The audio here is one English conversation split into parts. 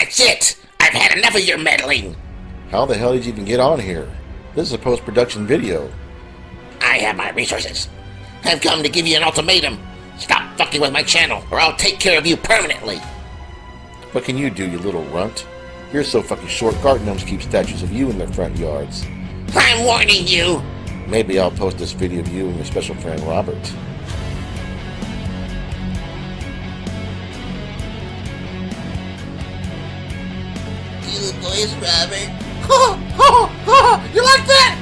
That's it! I've had enough of your meddling! How the hell did you even get on here? This is a post-production video. I have my resources. I've come to give you an ultimatum. Stop fucking with my channel, or I'll take care of you permanently. What can you do, you little runt? You're so fucking short, garden gnomes keep statues of you in their front yards. I'm warning you! Maybe I'll post this video of you and your special friend Robert. You voice, Robert. You like that?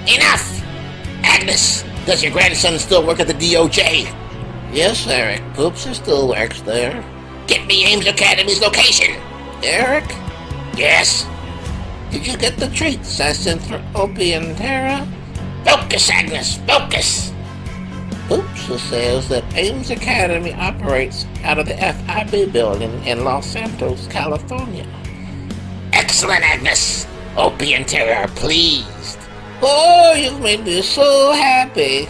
Enough! Agnes, does your grandson still work at the DOJ? Yes, Eric. Poopser still works there. Get me Ames Academy's location. Eric? Yes? Did you get the treats I sent for Opie and Tara? Focus, Agnes, focus! Poopser says that Ames Academy operates out of the FIB building in Los Santos, California. Excellent, Agnes! Opie and Tara are pleased. Oh, you've made me so happy.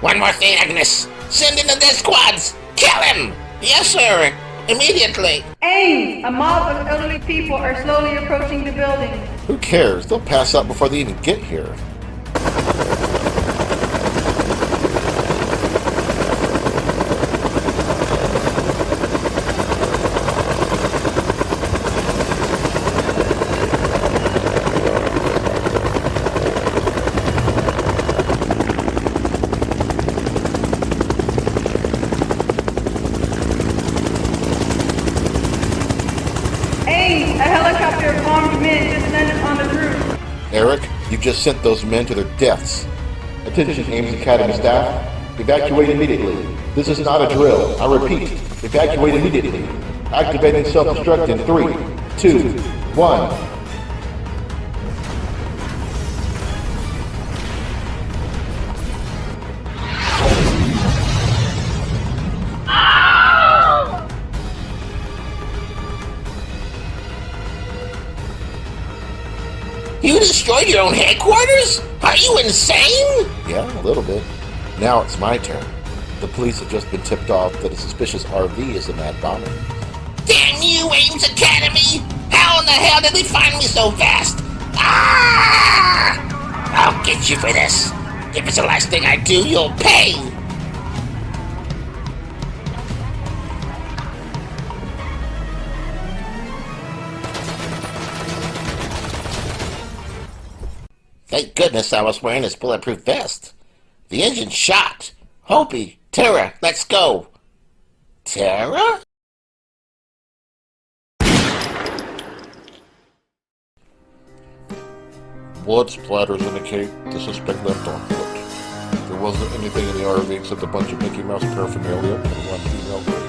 One more thing, Agnes. Send in the death squads. Kill him! Yes, Eric. Immediately. Ames! A mob of elderly people are slowly approaching the building. Who cares? They'll pass out before they even get here. Ames! A helicopter of armed men just landed on the roof. Eric, you've just sent those men to their deaths. Attention, Ames Academy staff. Evacuate immediately. This is not a drill. I repeat, evacuate immediately. Activating self-destruct in 3, 2, 1. You destroyed your own headquarters? Are you insane? Yeah, a little bit. Now it's my turn. The police have just been tipped off that a suspicious RV is a mad bomber. Damn you, Ames Academy! How in the hell did they find me so fast? Ah! I'll get you for this. If it's the last thing I do, you'll pay. Thank goodness I was wearing this bulletproof vest. The engine's shot. Opie, Tara, let's go. Tara? Blood splatters indicate the suspect left on foot. There wasn't anything in the RV except a bunch of Mickey Mouse paraphernalia and one female gray cat.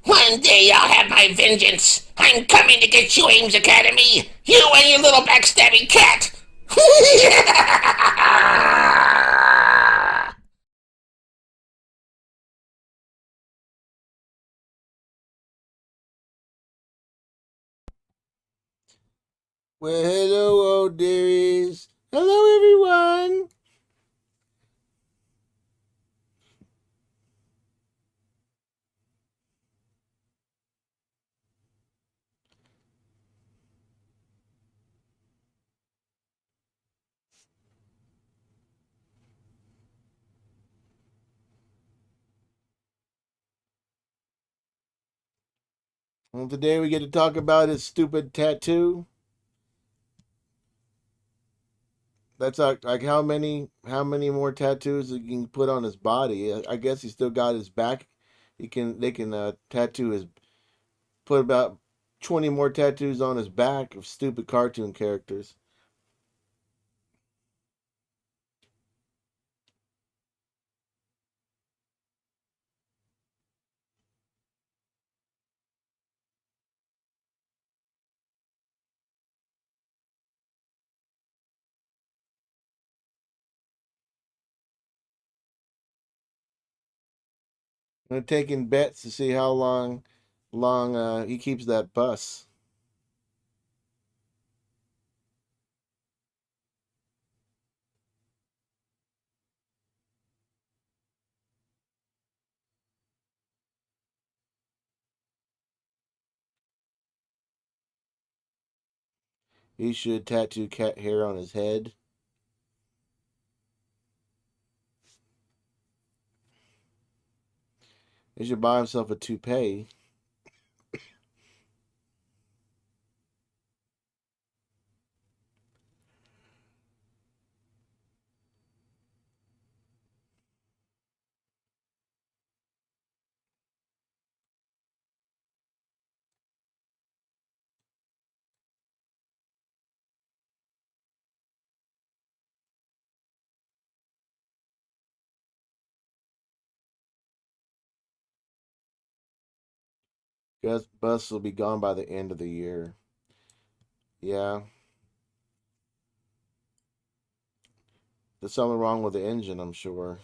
One day I'll have my vengeance. I'm coming to get you, Ames Academy. You and your little backstabbing cat. Well, hello, old dearies. Hello, everyone. Well, today we get to talk about his stupid tattoo. That's like how many more tattoos he can put on his body. I guess he still got his back. They can tattoo his put about 20 more tattoos on his back of stupid cartoon characters. They're taking bets to see how long he keeps that bus. He should tattoo cat hair on his head. He should buy himself a toupee. Gus bus will be gone by the end of the year. Yeah, there's something wrong with the engine, I'm sure.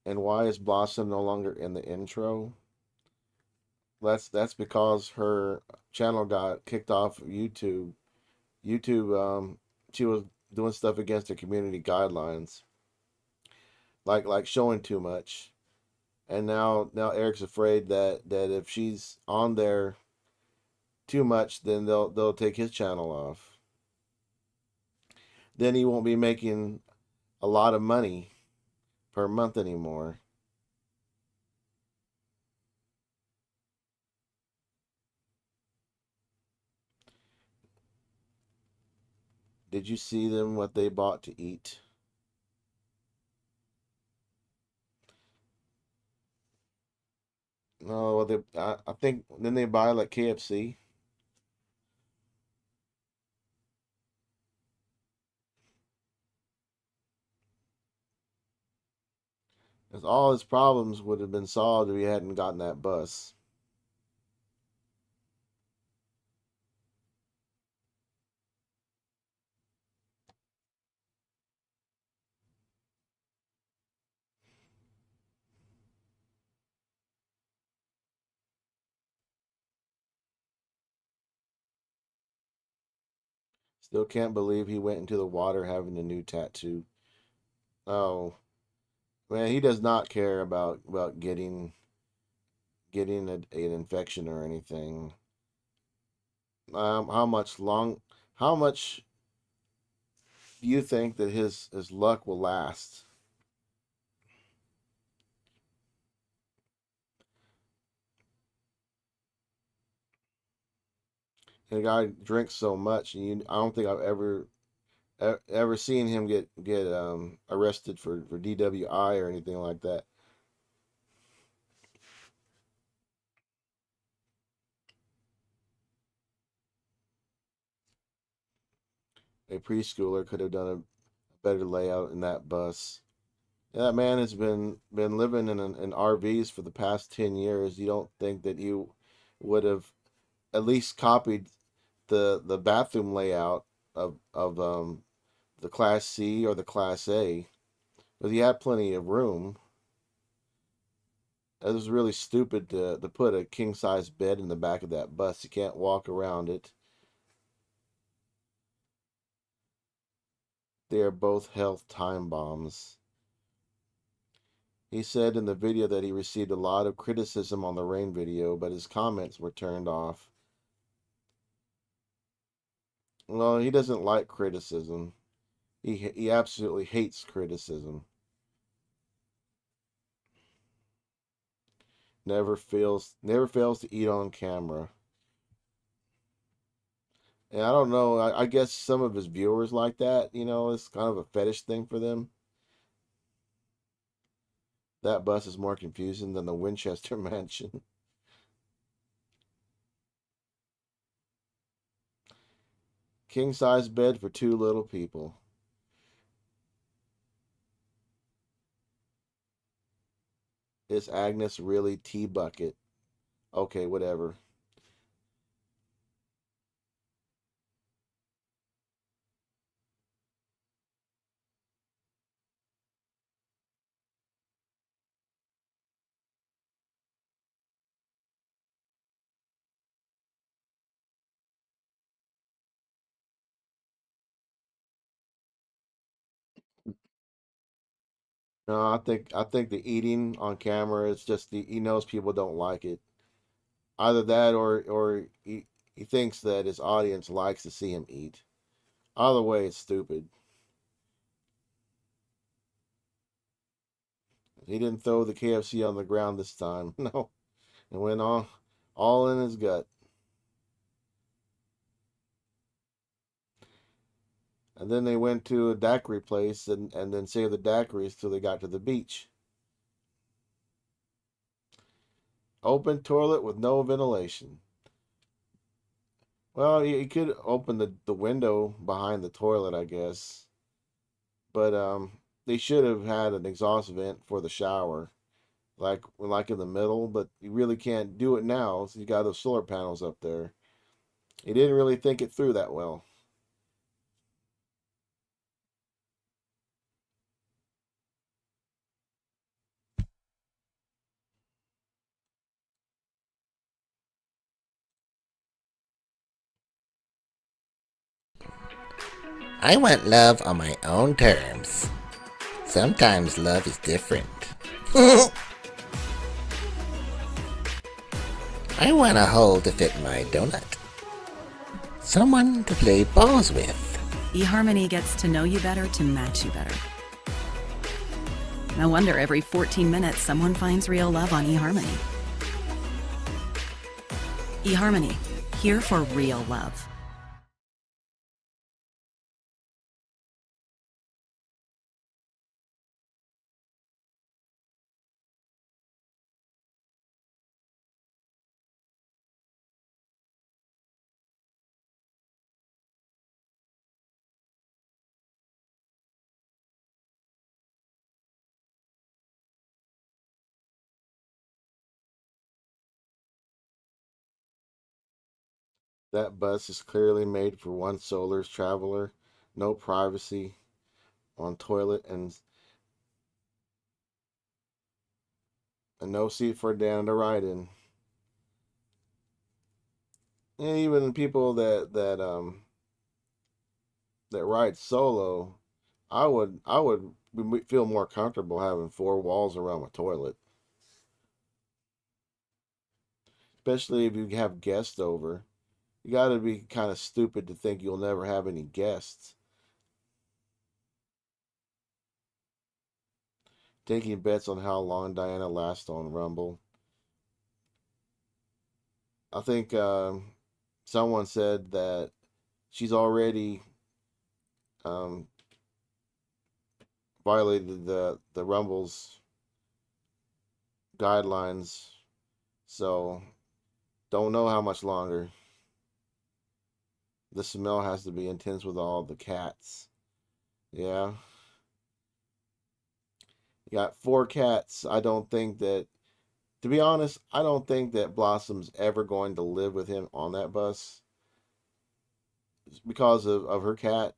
And why is Blossom no longer in the intro? That's because her channel got kicked off of YouTube. YouTube, she was doing stuff against the community guidelines, like showing too much. And now Eric's afraid that if she's on there too much, then they'll take his channel off. Then he won't be making a lot of money per month anymore. Did you see them what they bought to eat? No, well, I think then they buy like KFC. Because all his problems would have been solved if he hadn't gotten that bus. Still can't believe he went into the water having a new tattoo. Oh man, he does not care about getting an infection or anything. How much how much do you think that his luck will last? And the guy drinks so much, and I don't think I've ever seen him get arrested for DWI or anything like that. A preschooler could have done a better layout in that bus. Yeah, that man has been living in RVs for the past 10 years. You don't think that he would have at least copied the bathroom layout of the Class C or the Class A, because he had plenty of room. It was really stupid to put a king size bed in the back of that bus. You can't walk around it. They are both health time bombs. He said in the video that he received a lot of criticism on the rain video, but his comments were turned off. Well, he doesn't like criticism. He absolutely hates criticism. Never fails to eat on camera. And I don't know. I guess some of his viewers like that. It's kind of a fetish thing for them. That bus is more confusing than the Winchester Mansion. King size bed for two little people. Is Agnes really tea bucket? Okay, whatever. No, I think the eating on camera is just he knows people don't like it. Either that or he thinks that his audience likes to see him eat. Either way, it's stupid. He didn't throw the KFC on the ground this time. No, it went all in his gut. And then they went to a daiquiri place and then saved the daiquiris till they got to the beach. Open toilet with no ventilation. Well, he could open the window behind the toilet, I guess. But they should have had an exhaust vent for the shower, like in the middle. But you really can't do it now. So you got those solar panels up there. He didn't really think it through that well. I want love on my own terms. Sometimes love is different. I want a hole to fit my donut. Someone to play balls with. eHarmony gets to know you better to match you better. No wonder every 14 minutes someone finds real love on eHarmony. eHarmony, here for real love. That bus is clearly made for one solar traveler. No privacy on toilet and no seat for Dan to ride in. And even people that ride solo, I would feel more comfortable having four walls around my toilet, especially if you have guests over. You got to be kind of stupid to think you'll never have any guests. Taking bets on how long Diana lasts on Rumble. I think someone said that she's already um, violated the Rumble's guidelines, so don't know how much longer. The smell has to be intense with all the cats. Yeah, you got four cats. I don't think that, to be honest, I don't think that Blossom's ever going to live with him on that bus because of her cat.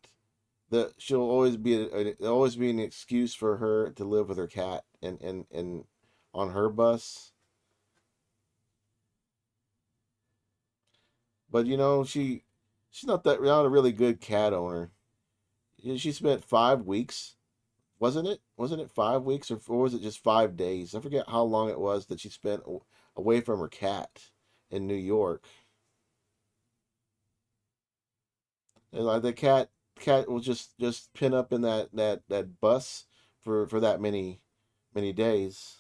That she'll always be there'll always be an excuse for her to live with her cat and on her bus. But she's not a really good cat owner. She spent 5 weeks, wasn't it? Wasn't it 5 weeks or was it just 5 days? I forget how long it was that she spent away from her cat in New York. And like the cat was just pin up in that bus for that many days.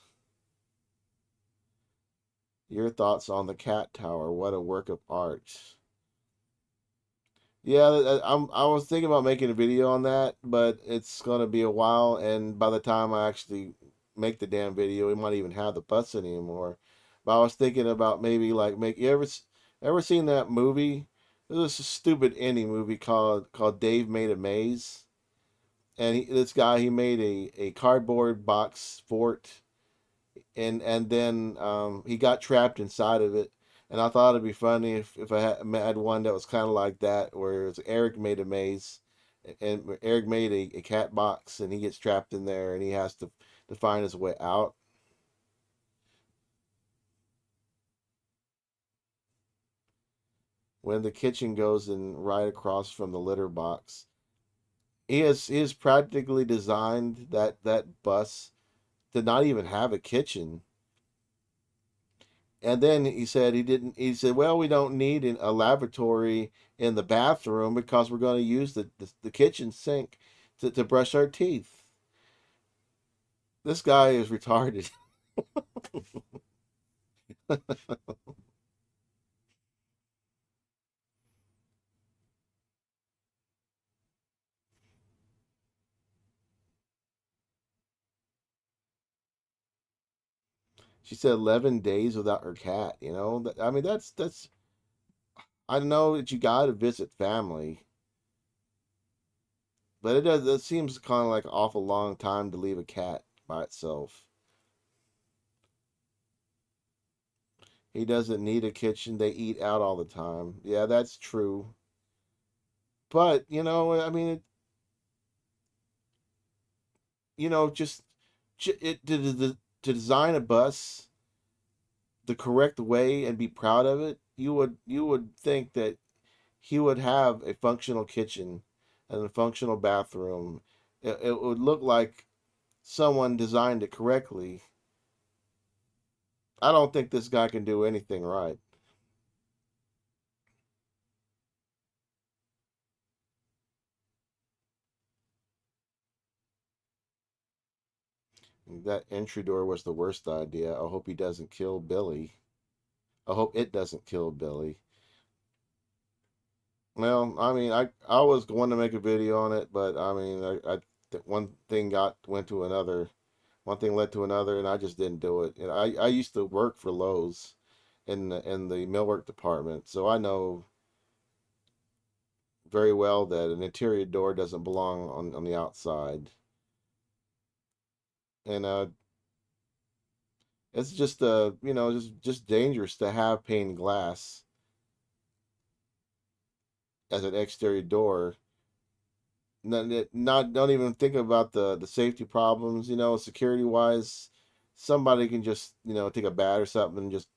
Your thoughts on the cat tower? What a work of art. Yeah, I was thinking about making a video on that, but it's gonna be a while, and by the time I actually make the damn video, we might even have the bus anymore. But I was thinking about maybe like make you ever seen that movie? This a stupid indie movie called Dave Made a Maze, and this guy he made a cardboard box fort and then he got trapped inside of it. And I thought it'd be funny if I had one that was kind of like that, where it's Eric made a maze, and Eric made a cat box, and he gets trapped in there, and he has to find his way out. When the kitchen goes in right across from the litter box, he has practically designed that bus did not even have a kitchen. And then he said he didn't. He said, "Well, we don't need a lavatory in the bathroom because we're going to use the kitchen sink to brush our teeth." This guy is retarded. She said 11 days without her cat. You know, I mean, that's. I know that you got to visit family, but it does. It seems kind of like an awful long time to leave a cat by itself. He doesn't need a kitchen. They eat out all the time. Yeah, that's true. But I mean, just to design a bus the correct way and be proud of it, you would think that he would have a functional kitchen and a functional bathroom. It would look like someone designed it correctly. I don't think this guy can do anything right. That entry door was the worst idea. I hope he doesn't kill Billy. I hope it doesn't kill Billy. Well, I mean, I was going to make a video on it, but I mean, one thing went to another, one thing led to another, and I just didn't do it. And I used to work for Lowe's in the millwork department, so I know very well that an interior door doesn't belong on the outside, and it's just just dangerous to have pane glass as an exterior door. Not don't even think about the safety problems, security wise. Somebody can just take a bat or something and just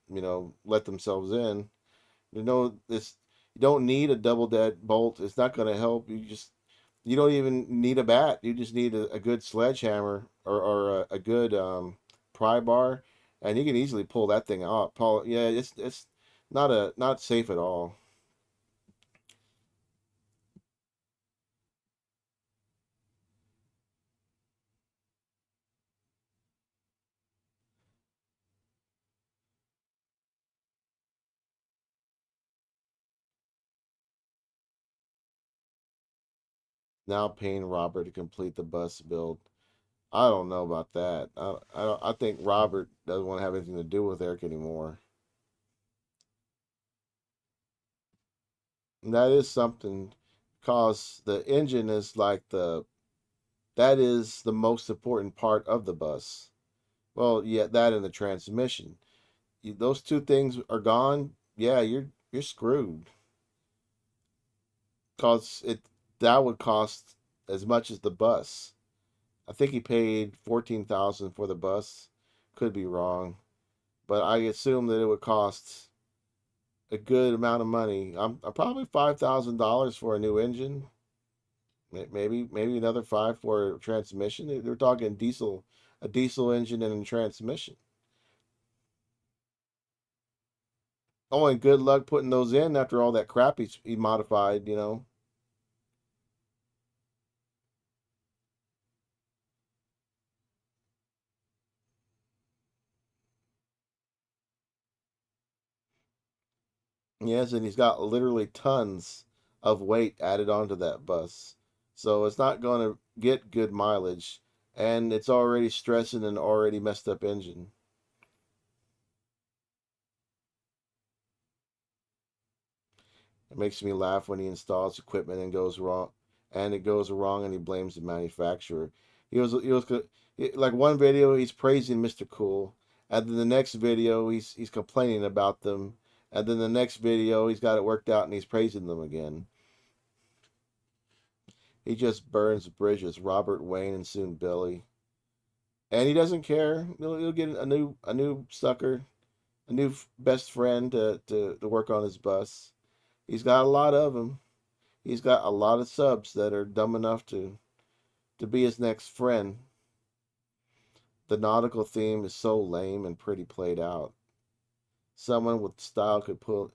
let themselves in. This you don't need a double dead bolt. It's not going to help. You don't even need a bat. You just need a good sledgehammer or a good pry bar, and you can easily pull that thing out. Paul, yeah, it's not safe at all. Now paying Robert to complete the bus build. I don't know about that. I think Robert doesn't want to have anything to do with Eric anymore. And that is something, because the engine is like that is the most important part of the bus. Well, yeah, that and the transmission. Those two things are gone. Yeah, you're screwed. Cause that would cost as much as the bus. I think he paid 14,000 for the bus. Could be wrong, but I assume that it would cost a good amount of money. I'm probably $5,000 for a new engine. Maybe another five for a transmission. They're talking a diesel engine and a transmission. Oh, and good luck putting those in after all that crap he modified. Yes, and he's got literally tons of weight added onto that bus. So it's not going to get good mileage, and it's already stressing an already messed up engine. It makes me laugh when he installs equipment and it goes wrong, and he blames the manufacturer. Like one video he's praising Mr. Cool, and then the next video he's complaining about them, and then the next video he's got it worked out and he's praising them again. He just burns bridges. Robert, Wayne, and soon Billy, and he doesn't care. He'll get a new sucker, a new best friend to work on his bus. He's got a lot of them. He's got a lot of subs that are dumb enough to be his next friend. The nautical theme is so lame and pretty played out. Someone with style could pull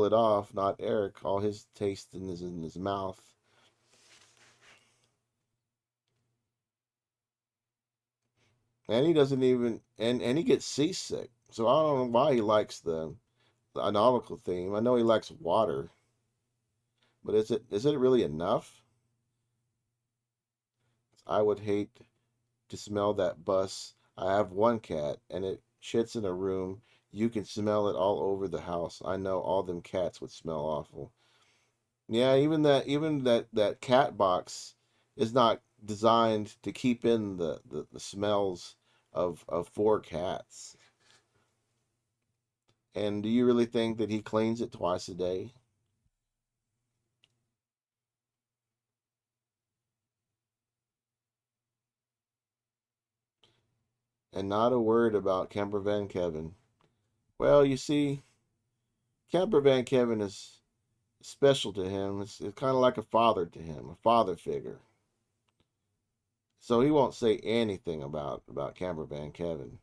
it off, not Eric. All his taste is in his mouth. And he doesn't even and he gets seasick. So I don't know why he likes the nautical theme. I know he likes water, but is it really enough? I would hate to smell that bus. I have one cat, and it shits in a room. You can smell it all over the house. I know all them cats would smell awful. Yeah, even that cat box is not designed to keep in the smells of four cats. And do you really think that he cleans it twice a day? And not a word about Camper Van Kevin. Well, you see, Camper Van Kevin is special to him. It's kind of like a father to him, a father figure. So he won't say anything about Camper Van Kevin.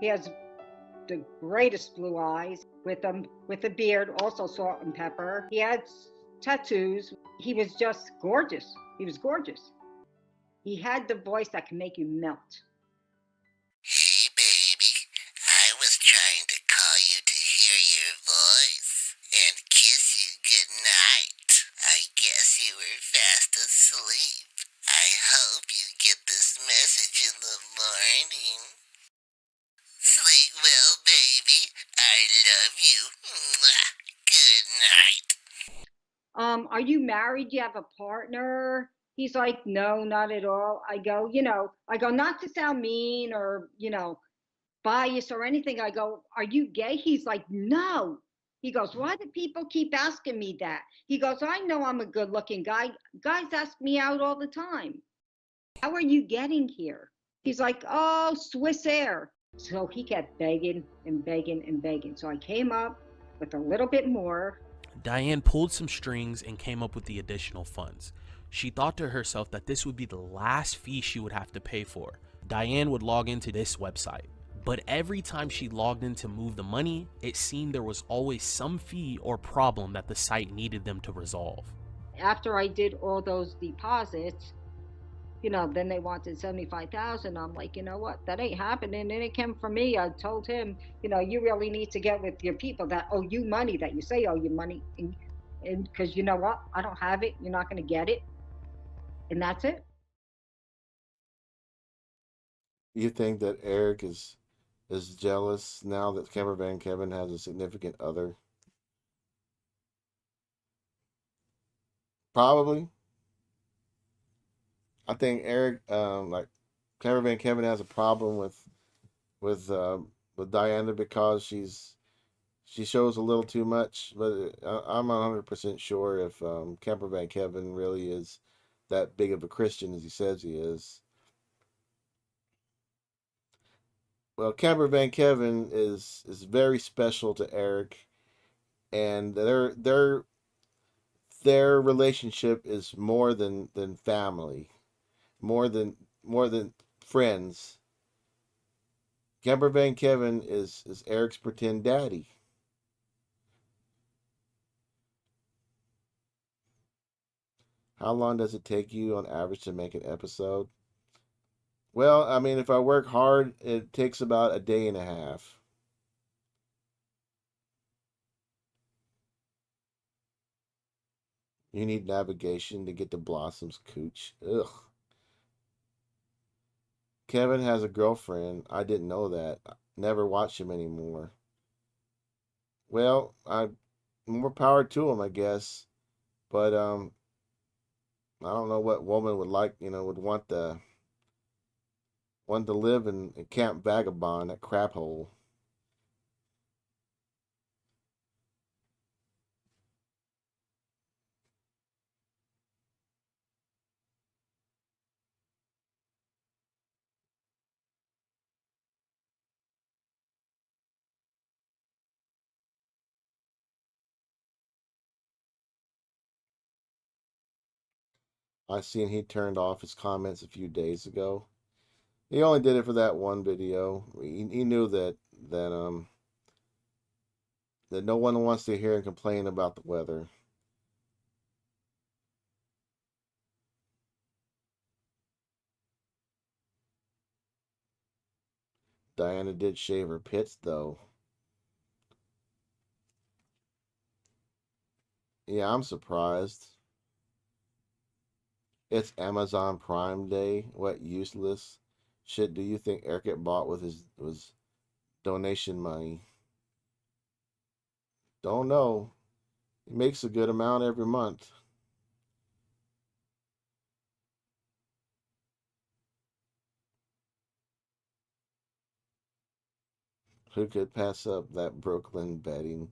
He has the greatest blue eyes with a beard, also salt and pepper. He had tattoos. He was just gorgeous. He was gorgeous. He had the voice that can make you melt. Hey, baby. I was trying to call you to hear your voice and kiss you goodnight. I guess you were fast asleep. I hope you get this message in the morning. Sleep well, baby. I love you. Mwah. Good night. Are you married? Do you have a partner? He's like, no, not at all. I go, not to sound mean or, biased or anything. I go, are you gay? He's like, no. He goes, why do people keep asking me that? He goes, I know I'm a good looking guy. Guys ask me out all the time. How are you getting here? He's like, oh, Swiss Air. So he kept begging and begging and begging. So I came up with a little bit more. Diane pulled some strings and came up with the additional funds. She thought to herself that this would be the last fee she would have to pay for. Diane would log into this website, but every time she logged in to move the money, it seemed there was always some fee or problem that the site needed them to resolve. After I did all those deposits, then they wanted 75,000. I'm like, you know what? That ain't happening. And it came from me. I told him, you really need to get with your people that owe you money, that you say owe you money. And because you know what? I don't have it. You're not going to get it. And that's it. You think that Eric is jealous now that Camper Van Kevin has a significant other? Probably. I think Eric, like Camper Van Kevin, has a problem with with Diana because she shows a little too much. But I'm 100% sure if Camper Van Kevin really is that big of a Christian as he says he is. Well, Camper Van Kevin is very special to Eric, and their relationship is more than family, more than friends. Camper Van Kevin is Eric's pretend daddy. How long does it take you on average to make an episode? Well, I mean, if I work hard, it takes about a day and a half. You need navigation to get to Blossom's cooch. Ugh. Kevin has a girlfriend. I didn't know that. Never watch him anymore. Well, I more power to him, I guess. But I don't know what woman would like, would want to live in Camp Vagabond, that crap hole. I seen he turned off his comments a few days ago. He only did it for that one video. He knew that that no one wants to hear him complain about the weather. Diana did shave her pits though. Yeah, I'm surprised. It's Amazon Prime Day. What useless shit do you think Eric bought with his was donation money? Don't know. He makes a good amount every month. Who could pass up that Brooklyn betting?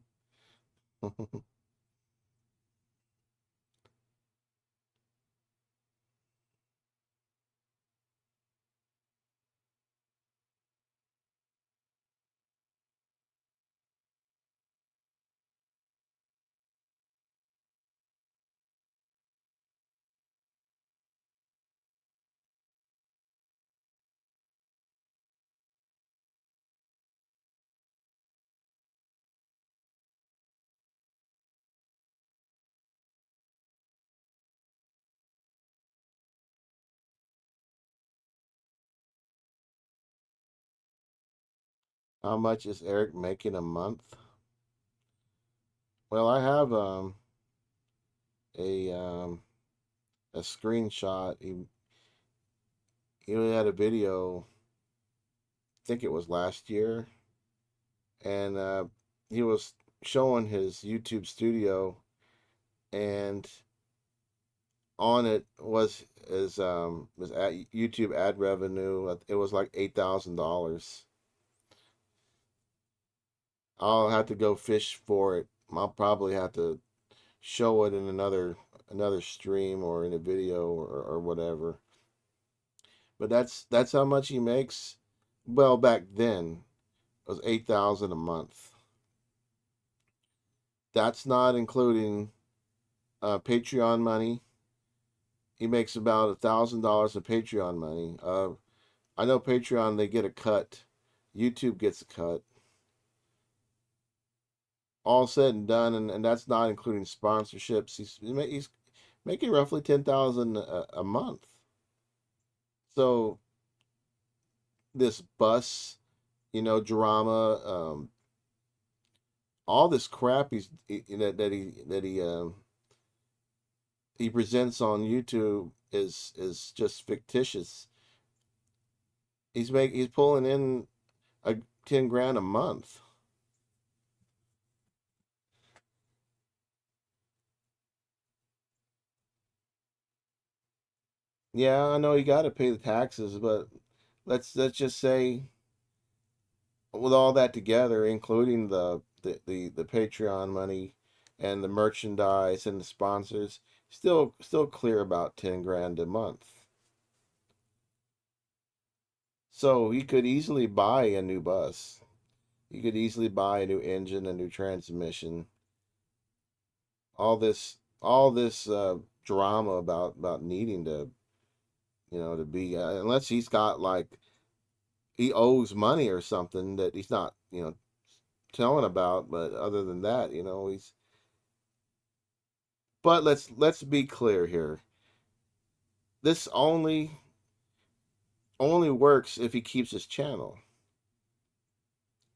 How much is Eric making a month? Well, I have a um a screenshot. He had a video. I think it was last year, and he was showing his YouTube studio, and on it was his YouTube ad revenue. It was like $8,000. I'll have to go fish for it. I'll probably have to show it in another stream or in a video or whatever. But that's how much he makes. Well, back then it was 8,000 a month. That's not including Patreon money. He makes about $1,000 of Patreon money. I know Patreon, they get a cut. YouTube gets a cut. All said and done, and that's not including sponsorships. He's making roughly 10,000 a month. So this bus, drama, all this crap he presents on YouTube is just fictitious. He's pulling in 10 grand a month. Yeah, I know you got to pay the taxes, but let's just say with all that together, including the Patreon money and the merchandise and the sponsors, still clear about 10 grand a month. So he could easily buy a new bus. He could easily buy a new engine, a new transmission. All this drama about needing to be unless he's got like he owes money or something that he's not telling about. But other than that, he's. But let's be clear here. This only works if he keeps his channel.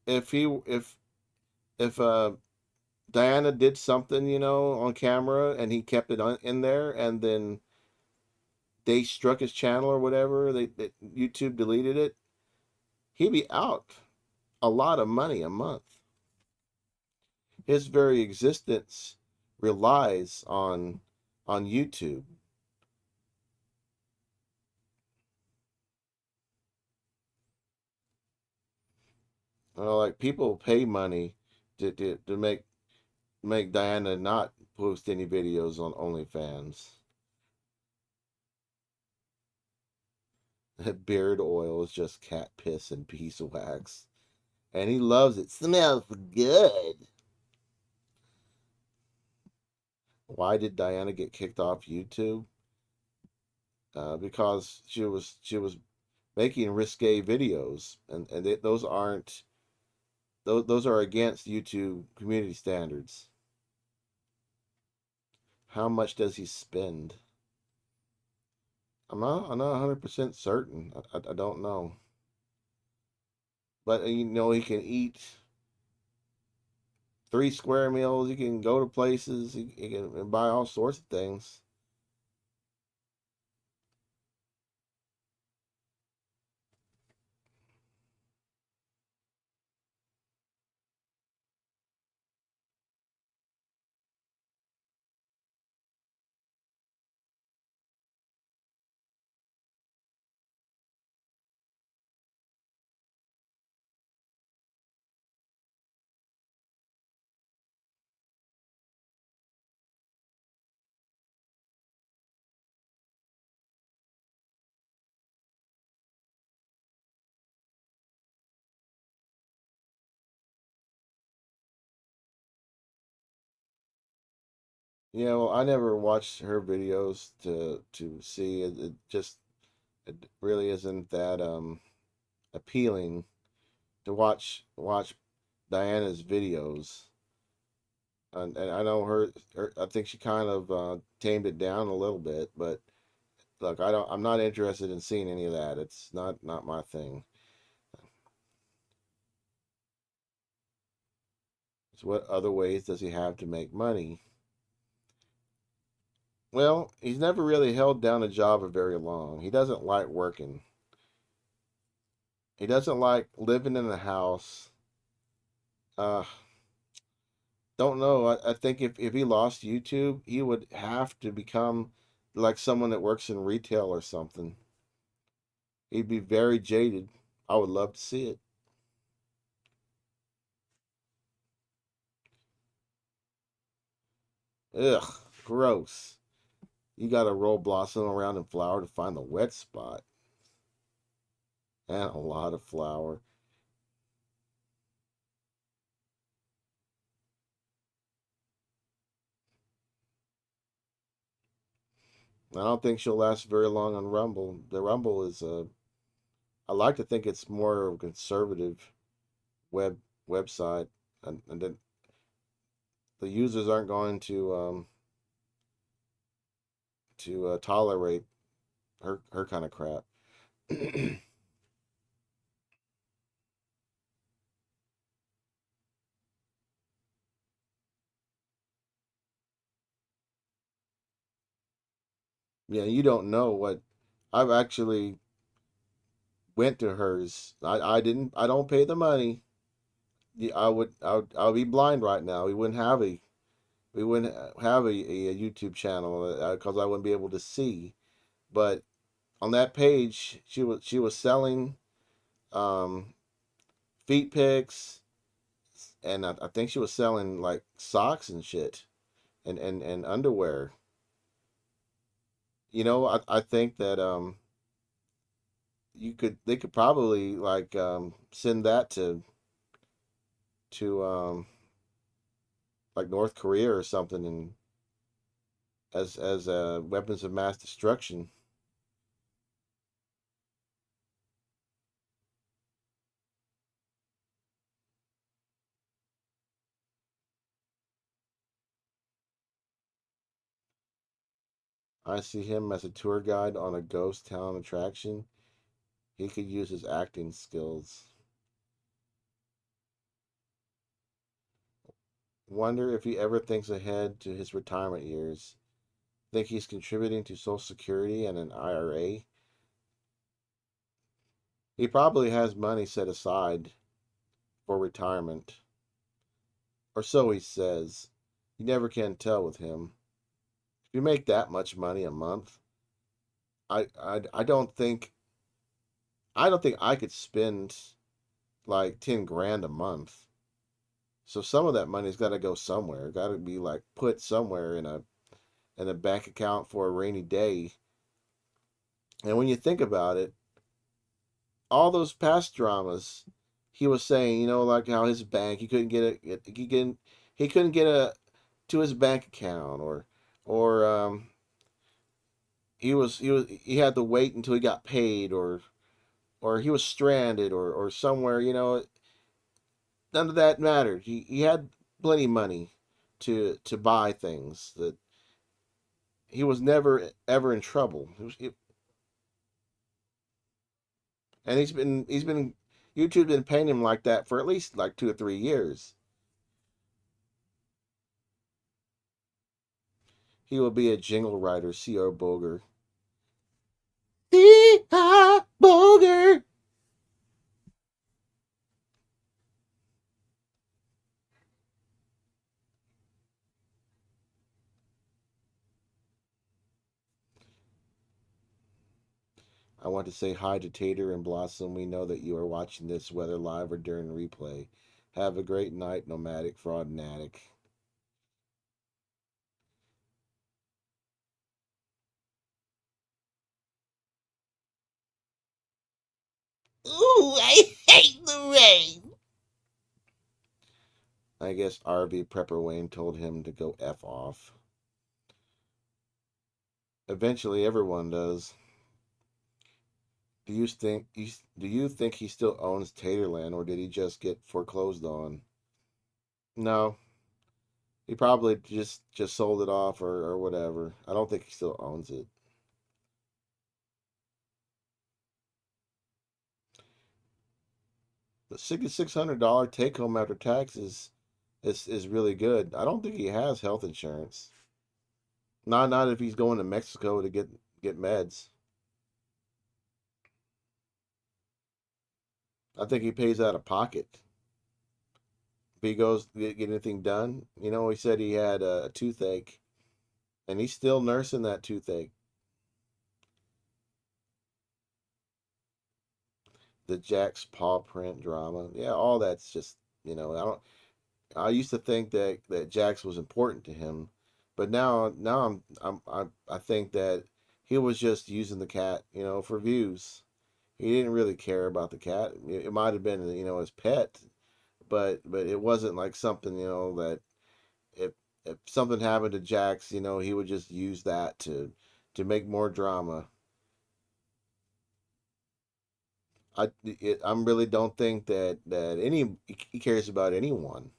If he if Diana did something, on camera and he kept it in there and then they struck his channel or whatever, YouTube deleted it, he'd be out a lot of money a month. His very existence relies on YouTube. Like people pay money to make Diana not post any videos on OnlyFans. That beard oil is just cat piss and beeswax. And he loves it. Smells good. Why did Diana get kicked off YouTube? because she was making risque videos, and those are against YouTube community standards. How much does he spend? I'm not 100% certain. I don't know. But you know, he can eat 3 square meals. He can go to places. He can buy all sorts of things. Yeah, well, I never watched her videos to see it. It really isn't that appealing to watch Diana's videos. And I know her. I think she kind of tamed it down a little bit, but look, I'm not interested in seeing any of that. It's not my thing. So what other ways does he have to make money? Well, he's never really held down a job for very long. He doesn't like working. He doesn't like living in the house. Uh, don't know. I think if he lost YouTube, he would have to become like someone that works in retail or something. He'd be very jaded. I would love to see it. Ugh, gross. You got to roll blossom around in flour to find the wet spot. And a lot of flour. I don't think she'll last very long on Rumble. The Rumble is I like to think it's more of a conservative web website, and then the users aren't going to tolerate her kind of crap. Yeah, you don't know what I've actually went to hers. I didn't. I don't pay the money. Yeah, I would be blind right now. We wouldn't have a YouTube channel because I wouldn't be able to see. But on that page, she was selling um, feet pics, and I think she was selling like socks and shit, and underwear. I think that they could probably like send that to like North Korea or something, and as weapons of mass destruction. I see him as a tour guide on a ghost town attraction. He could use his acting skills. Wonder if he ever thinks ahead to his retirement years. Think he's contributing to Social Security and an IRA? He probably has money set aside for retirement. Or so he says. You never can tell with him. If you make that much money a month, I don't think I could spend like 10 grand a month. So some of that money's got to go somewhere. Got to be like put somewhere in a bank account for a rainy day. And when you think about it, all those past dramas, he was saying, like how his bank, he couldn't get a to his bank account, or he had to wait until he got paid, or he was stranded, or somewhere. None of that mattered. He had plenty of money to buy things. That he was never ever in trouble. And he's been YouTube's been paying him like that for at least like 2 or 3 years. He will be a jingle writer, C.O. Boger. C.O. Boger. I want to say hi to Tater and Blossom. We know that you are watching this, whether live or during replay. Have a great night, Nomadic Fraud Fanatic. Ooh, I hate the rain. I guess RV Prepper Wayne told him to go F off. Eventually, everyone does. Do you think he still owns Taterland, or did he just get foreclosed on? No, he probably just sold it off, or whatever. I don't think he still owns it. The $6,600 take home after taxes is really good. I don't think he has health insurance. Not if he's going to Mexico to get meds. I think he pays out of pocket. If he goes to get anything done, he said he had a toothache, and he's still nursing that toothache. The Jack's paw print drama, yeah, all that's just I don't. I used to think that Jax was important to him, but now I think that he was just using the cat, for views. He didn't really care about the cat. It might have been, his pet, but it wasn't like something, that if something happened to Jax, he would just use that to make more drama. I really don't think that he cares about anyone.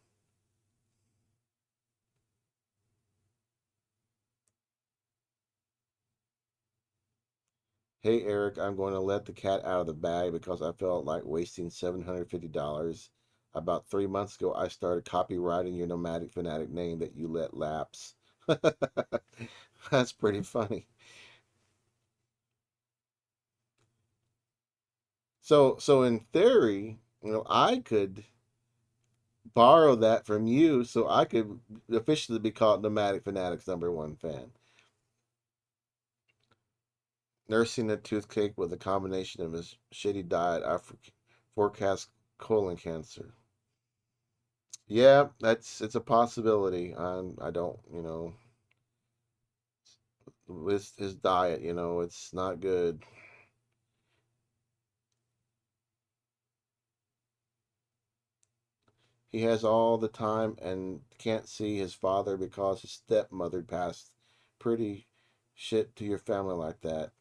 Hey Eric, I'm going to let the cat out of the bag because I felt like wasting $750. About 3 months ago, I started copywriting your nomadic fanatic name that you let lapse. That's pretty funny. So in theory, I could borrow that from you so I could officially be called Nomadic Fanatics #1 fan. Nursing a toothache with a combination of his shitty diet, I forecast colon cancer. Yeah, it's a possibility. I don't, with his diet, it's not good. He has all the time and can't see his father because his stepmother passed. Pretty shit to your family like that.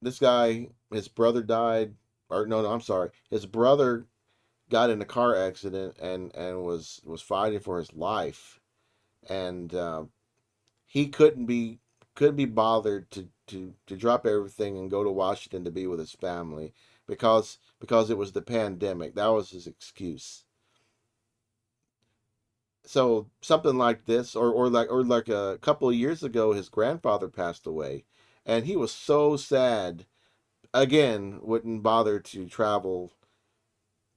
This guy, his brother died, or no, I'm sorry, his brother got in a car accident and was fighting for his life, and he couldn't be bothered to drop everything and go to Washington to be with his family because it was the pandemic. That was his excuse. So something like this, or like a couple of years ago, his grandfather passed away, and he was so sad. Again, wouldn't bother to travel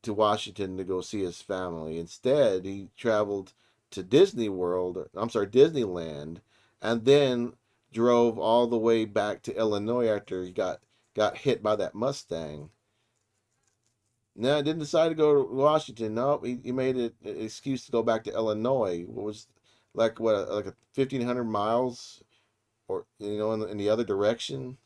to Washington to go see his family. Instead, he traveled to Disney World, I'm sorry, Disneyland, and then drove all the way back to Illinois after he got hit by that Mustang. No, I didn't decide to go to Washington. No, he made it an excuse to go back to Illinois. What was like a 1,500 miles, or in the other direction.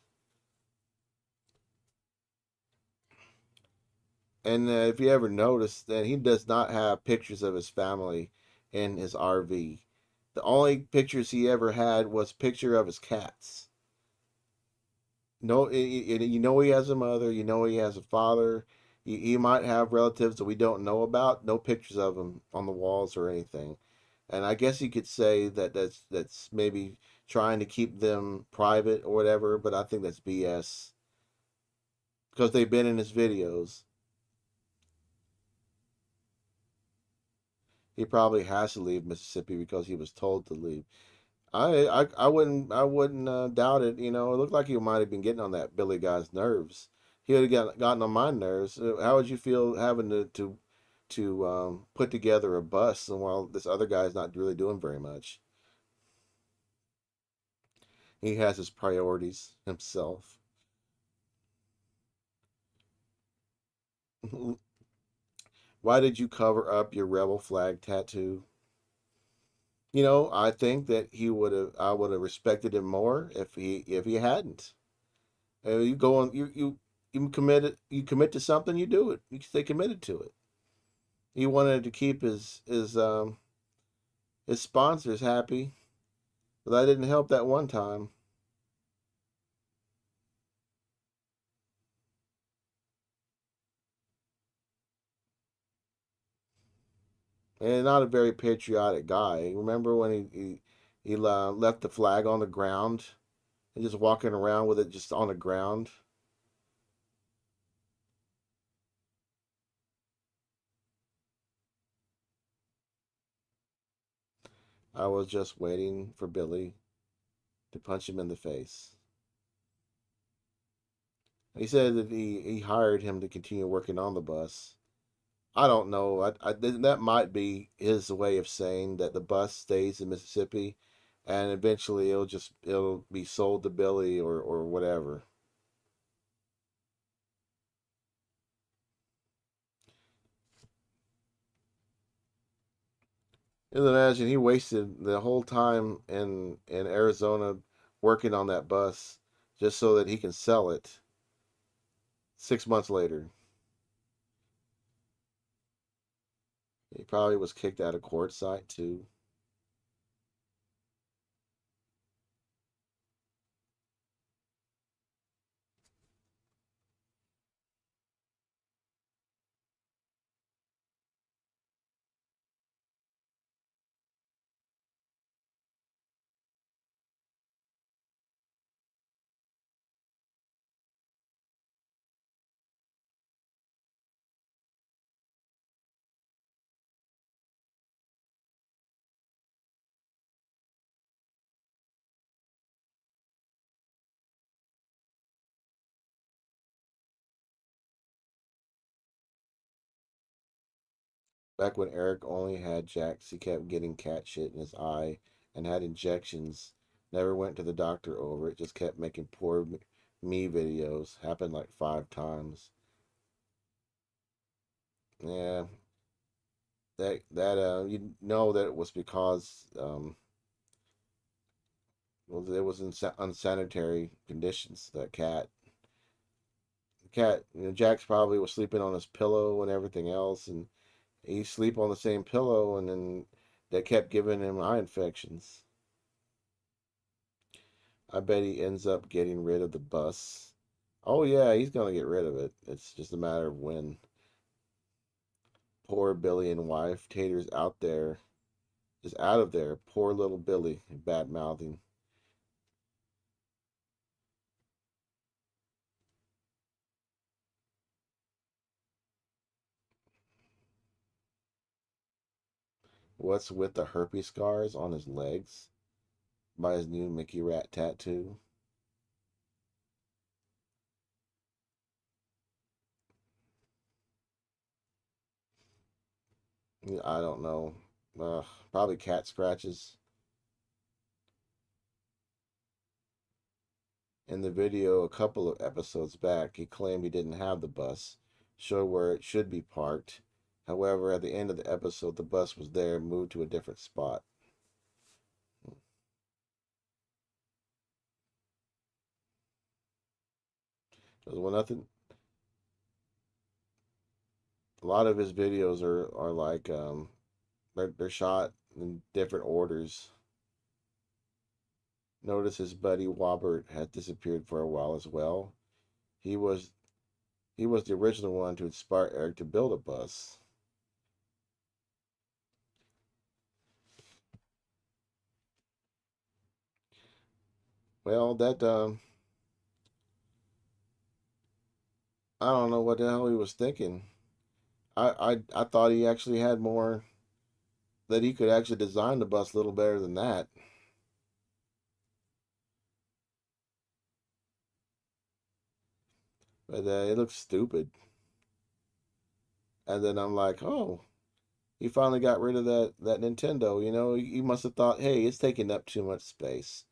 And if you ever notice, that he does not have pictures of his family in his RV. The only pictures he ever had was picture of his cats. No, you know he has a mother. You know he has a father. He might have relatives that we don't know about. No pictures of him on the walls or anything. And I guess you could say that that's maybe trying to keep them private or whatever. But I think that's BS because they've been in his videos. He probably has to leave Mississippi because he was told to leave. I wouldn't doubt it. You know, it looked like he might have been getting on that Billy guy's nerves. He would have gotten on my nerves. How would you feel having to put together a bus, and while this other guy's not really doing very much? He has his priorities himself. Why did you cover up your rebel flag tattoo? You know, I think that I would have respected him more if he hadn't. You go on, you commit to something, you do it. You stay committed to it. He wanted to keep his sponsors happy, but that didn't help that one time. And not a very patriotic guy. Remember when he left the flag on the ground and just walking around with it just on the ground? I was just waiting for Billy to punch him in the face. He said that he hired him to continue working on the bus. I don't know. That might be his way of saying that the bus stays in Mississippi, and eventually it'll be sold to Billy or whatever. And imagine he wasted the whole time in Arizona working on that bus just so that he can sell it 6 months later. He probably was kicked out of court site too. Back when Eric only had Jax, he kept getting cat shit in his eye and had injections. Never went to the doctor over it, just kept making poor me videos. Happened like 5 times. Yeah, that you know that it was because well, it was in unsanitary conditions. That cat, you know, Jax probably was sleeping on his pillow and everything else, and he sleep on the same pillow, and then that kept giving him eye infections. I bet he ends up getting rid of the bus. Oh yeah, he's gonna get rid of it. It's just a matter of when. Poor Billy and wife. Tater's out there, is out of there. Poor little Billy, bad mouthing. What's with the herpes scars on his legs by his new Mickey Rat tattoo? I don't know. Probably cat scratches. In the video a couple of episodes back, he claimed he didn't have the bus, showed where it should be parked. However, at the end of the episode, the bus was there, moved to a different spot. Well, nothing. A lot of his videos are like they're shot in different orders. Notice his buddy Wobbert had disappeared for a while as well. He was he was the original one to inspire Eric to build a bus. Well, that I don't know what the hell he was thinking. I thought he actually had more, that he could actually design the bus a little better than that. But it looks stupid. And then I'm like, oh, he finally got rid of that Nintendo. You know, he must have thought, hey, it's taking up too much space.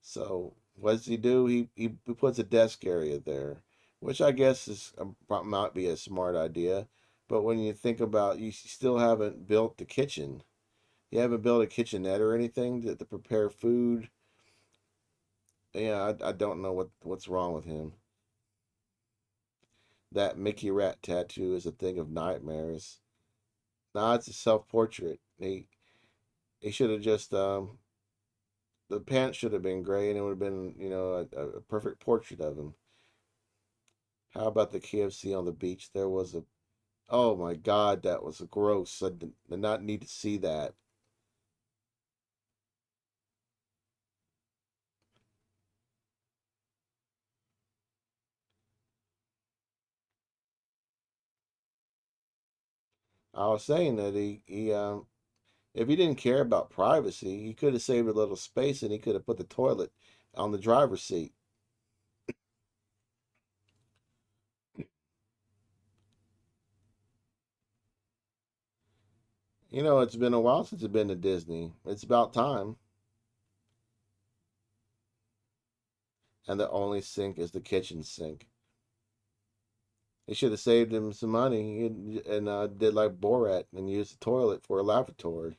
So what does he do? He puts a desk area there, which I guess is might be a smart idea. But when you think about, you still haven't built the kitchen. You haven't built a kitchenette or anything to prepare food. Yeah, I don't know what's wrong with him. That Mickey Rat tattoo is a thing of nightmares. Nah, it's a self portrait. He should have just the pants should have been gray and it would have been, you know, a perfect portrait of him. How about the KFC on the beach? There was a, oh my God, that was gross. I did not need to see that. I was saying that he if he didn't care about privacy, he could have saved a little space and he could have put the toilet on the driver's seat. You know, it's been a while since I've been to Disney. It's about time. And the only sink is the kitchen sink. They should have saved him some money and did like Borat and used the toilet for a lavatory.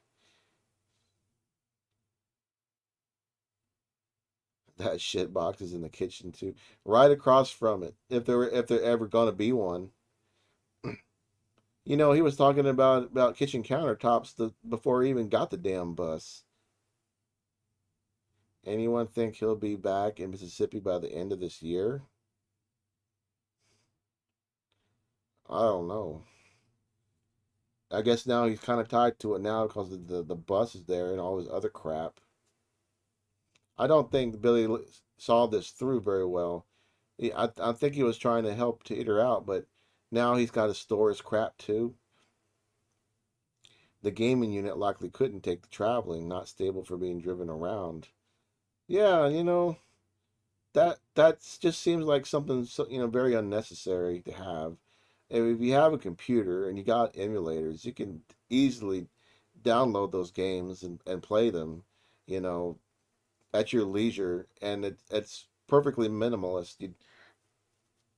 That shit box is in the kitchen too, right across from it. If there ever gonna be one. You know, he was talking about kitchen countertops before he even got the damn bus. Anyone think he'll be back in Mississippi by the end of this year? I don't know. I guess now he's kind of tied to it now because the bus is there and all his other crap. I don't think Billy saw this through very well. I think he was trying to help Teeter out, but now he's got to store his crap too. The gaming unit likely couldn't take the traveling, not stable for being driven around. Yeah, you know, that just seems like something so, you know, very unnecessary to have. And if you have a computer and you got emulators, you can easily download those games and play them, you know, at your leisure, and it's perfectly minimalist.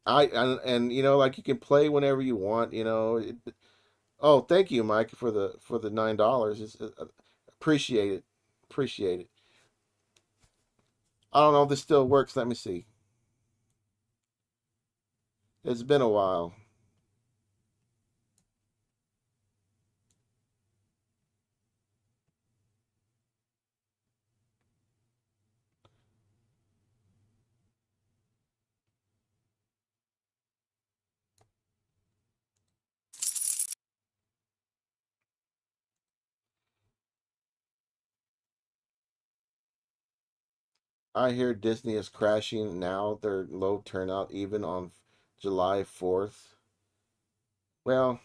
And you know, like you can play whenever you want. You know. Oh, thank you, Mike, for the $9. Appreciate it, appreciate it. I don't know if this still works. Let me see. It's been a while. I hear Disney is crashing now. Their low turnout even on July 4th. Well,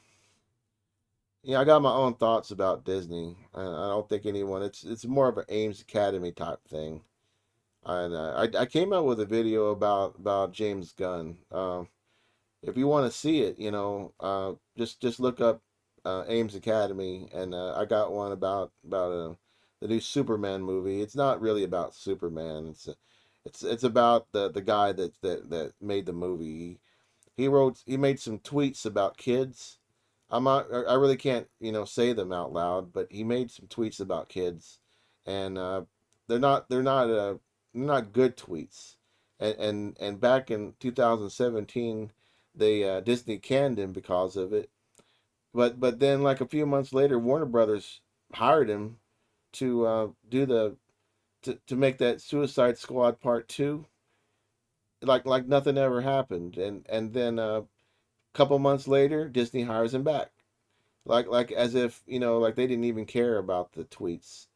yeah, I got my own thoughts about Disney. I don't think anyone. It's more of an Ames Academy type thing. And I came out with a video about James Gunn. If you want to see it, you know, just look up Ames Academy, and I got one about the new Superman movie. It's not really about Superman. It's about the guy that made the movie. He made some tweets about kids. I really can't, you know, say them out loud, but he made some tweets about kids, and they're not good tweets. And back in 2017, they Disney canned him because of it. But then like a few months later, Warner Brothers hired him to do to make that Suicide Squad Part 2, like nothing ever happened, and then a couple months later, Disney hires him back, like as if like they didn't even care about the tweets.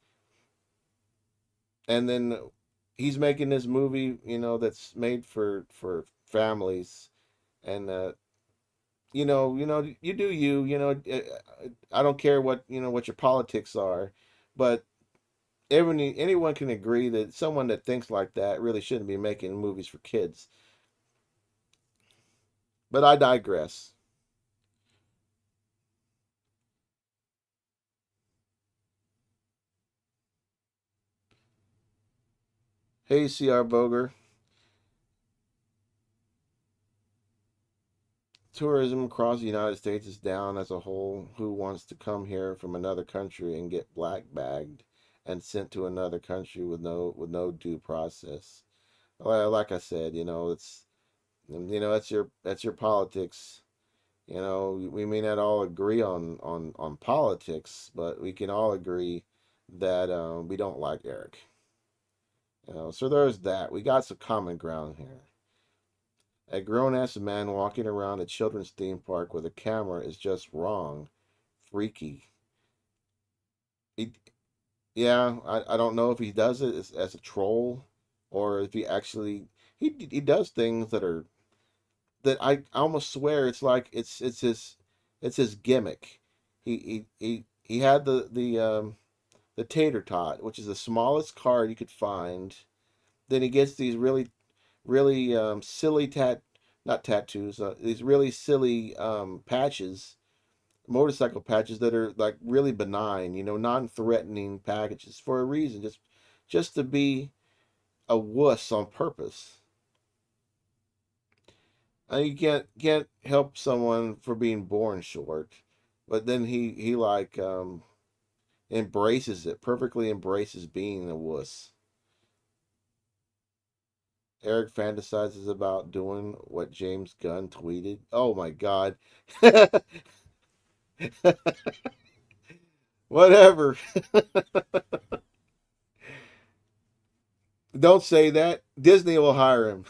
And then he's making this movie, that's made for families, and you do you, I don't care what your politics are, but anyone can agree that someone that thinks like that really shouldn't be making movies for kids. But I digress. Hey, CR Boger. Tourism across the United States is down as a whole. Who wants to come here from another country and get black bagged and sent to another country with no due process? Like I said, that's your politics. We may not all agree on politics, but we can all agree that we don't like Eric. So there's that. We got some common ground here. A grown-ass man walking around a children's theme park with a camera is just wrong. Freaky. He, yeah, I don't know if he does it as a troll or if he actually he does things that I almost swear it's like it's his gimmick. He had the tater tot, which is the smallest card you could find. Then he gets these really silly not tattoos, these really silly patches, motorcycle patches that are like really benign, non-threatening packages for a reason, just to be a wuss on purpose. You can't help someone for being born short, but then he like embraces it, perfectly embraces being a wuss. Eric fantasizes about doing what James Gunn tweeted. Oh my God. Whatever. Don't say that. Disney will hire him.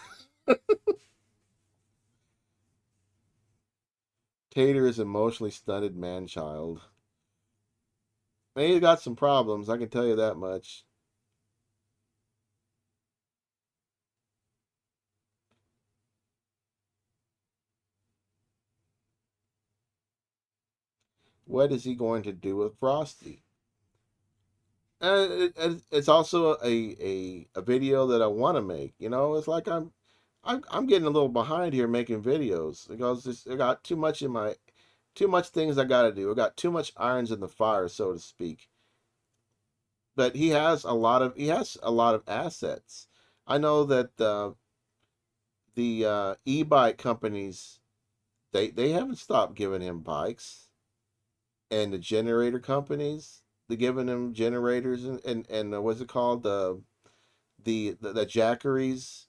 Tater is emotionally stunted man child. He's got some problems, I can tell you that much. What is he going to do with Frosty? It's also a video that I want to make. It's like I'm getting a little behind here making videos because I got too much things I got to do. I got too much irons in the fire, so to speak. But he has a lot of assets. I know that the e-bike companies they haven't stopped giving him bikes, and the generator companies they're giving him generators and what's it called, the jackeries,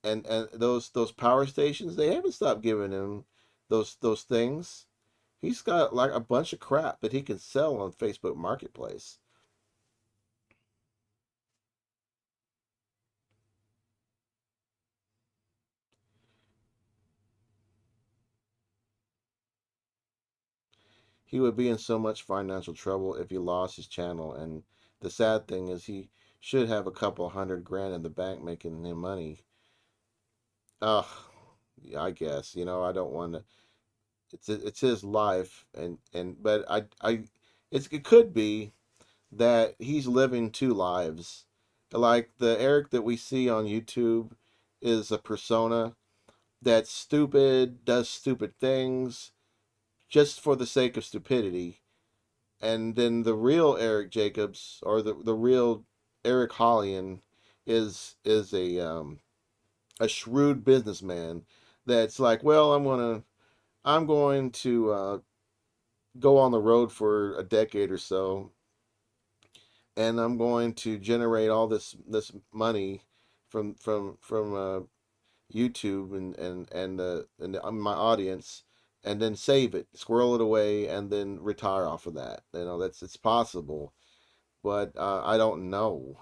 and those power stations, they haven't stopped giving him those things. He's got like a bunch of crap that he can sell on Facebook Marketplace. He would be in so much financial trouble if he lost his channel, and the sad thing is he should have a couple hundred grand in the bank making him money. Ugh, yeah, I guess, I don't want to. It's his life, but it could be that he's living two lives. Like the Eric that we see on YouTube is a persona that's stupid, does stupid things just for the sake of stupidity. And then the real Eric Jacobs, or the real Eric Hollian, is a shrewd businessman that's like, well, I'm going to go on the road for a decade or so, and I'm going to generate all this money from YouTube and my audience, and then save it, squirrel it away, and then retire off of that. It's possible, but I don't know.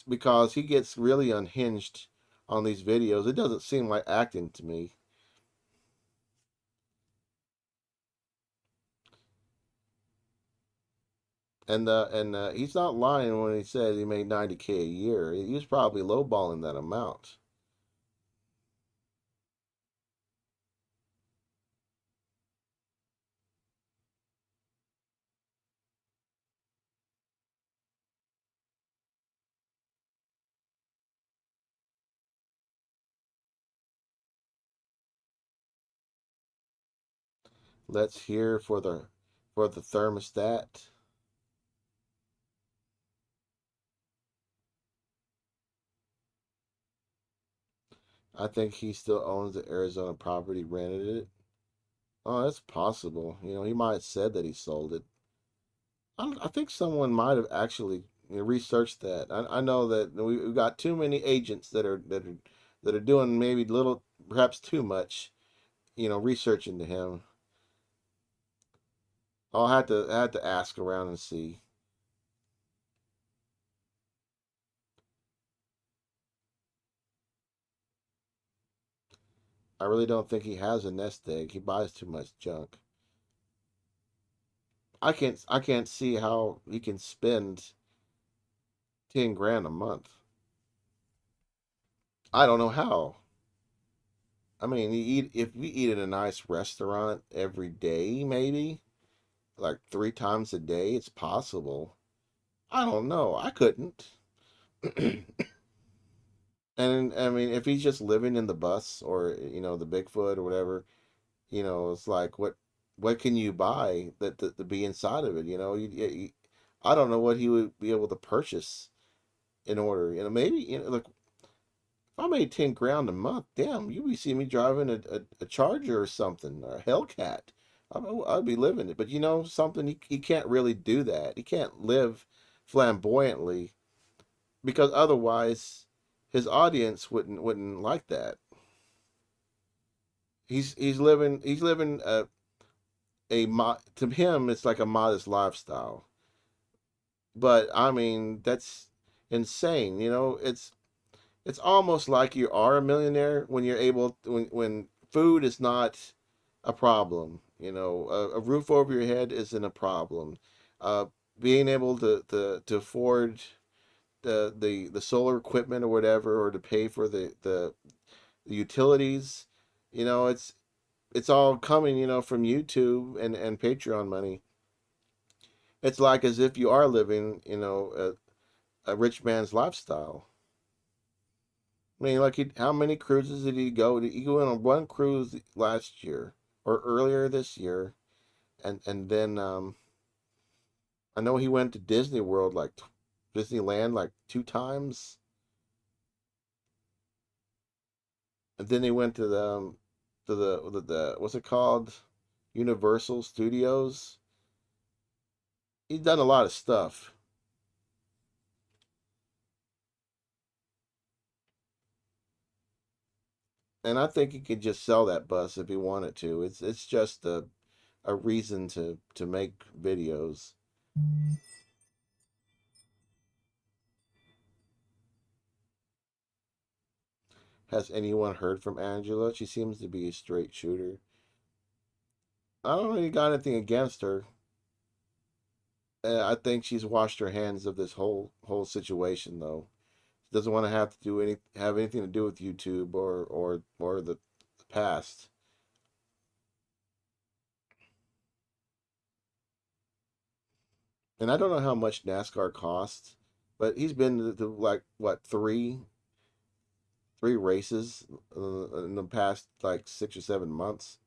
because he gets really unhinged on these videos. It doesn't seem like acting to me. And he's not lying when he said he made 90K a year. He was probably lowballing that amount. Let's hear for the thermostat. I think he still owns the Arizona property, rented it. Oh, that's possible. He might have said that he sold it. I think someone might have actually researched that. I know that we've got too many agents that are doing maybe little, perhaps too much, research into him. I had to ask around and see. I really don't think he has a nest egg. He buys too much junk. I can't see how he can spend 10 grand a month. I don't know how. I mean, if we eat at a nice restaurant every day, maybe like 3 times a day, it's possible. I don't know. I couldn't. And I mean, if he's just living in the bus or the Bigfoot or whatever, it's like what can you buy that to be inside of it? I don't know what he would be able to purchase in order. Maybe like if I made 10 grand a month, damn, you would see me driving a Charger or something, or a Hellcat. I'd be living it. But something, he can't really do that. He can't live flamboyantly because otherwise his audience wouldn't like that. He's living to him it's like a modest lifestyle. But I mean that's insane. It's almost like you are a millionaire when you're able when food is not a problem. A roof over your head isn't a problem. Uh, Being able to afford the solar equipment or whatever, or to pay for the utilities, it's all coming from YouTube and Patreon money. It's like as if you are living a rich man's lifestyle. I mean, like, how many cruises did he go? Did he go on one cruise last year or earlier this year? And then I know he went to Disney World, like Disneyland, like 2 times, and then he went to the what's it called, Universal Studios. He's done a lot of stuff, and I think he could just sell that bus if he wanted to. It's just a reason to make videos. Has anyone heard from Angela? She seems to be a straight shooter. I don't really got anything against her. I think she's washed her hands of this whole situation, though. She doesn't want to have anything to do with YouTube or the past. And I don't know how much NASCAR costs, but he's been to like what, three races in the past like 6 or 7 months.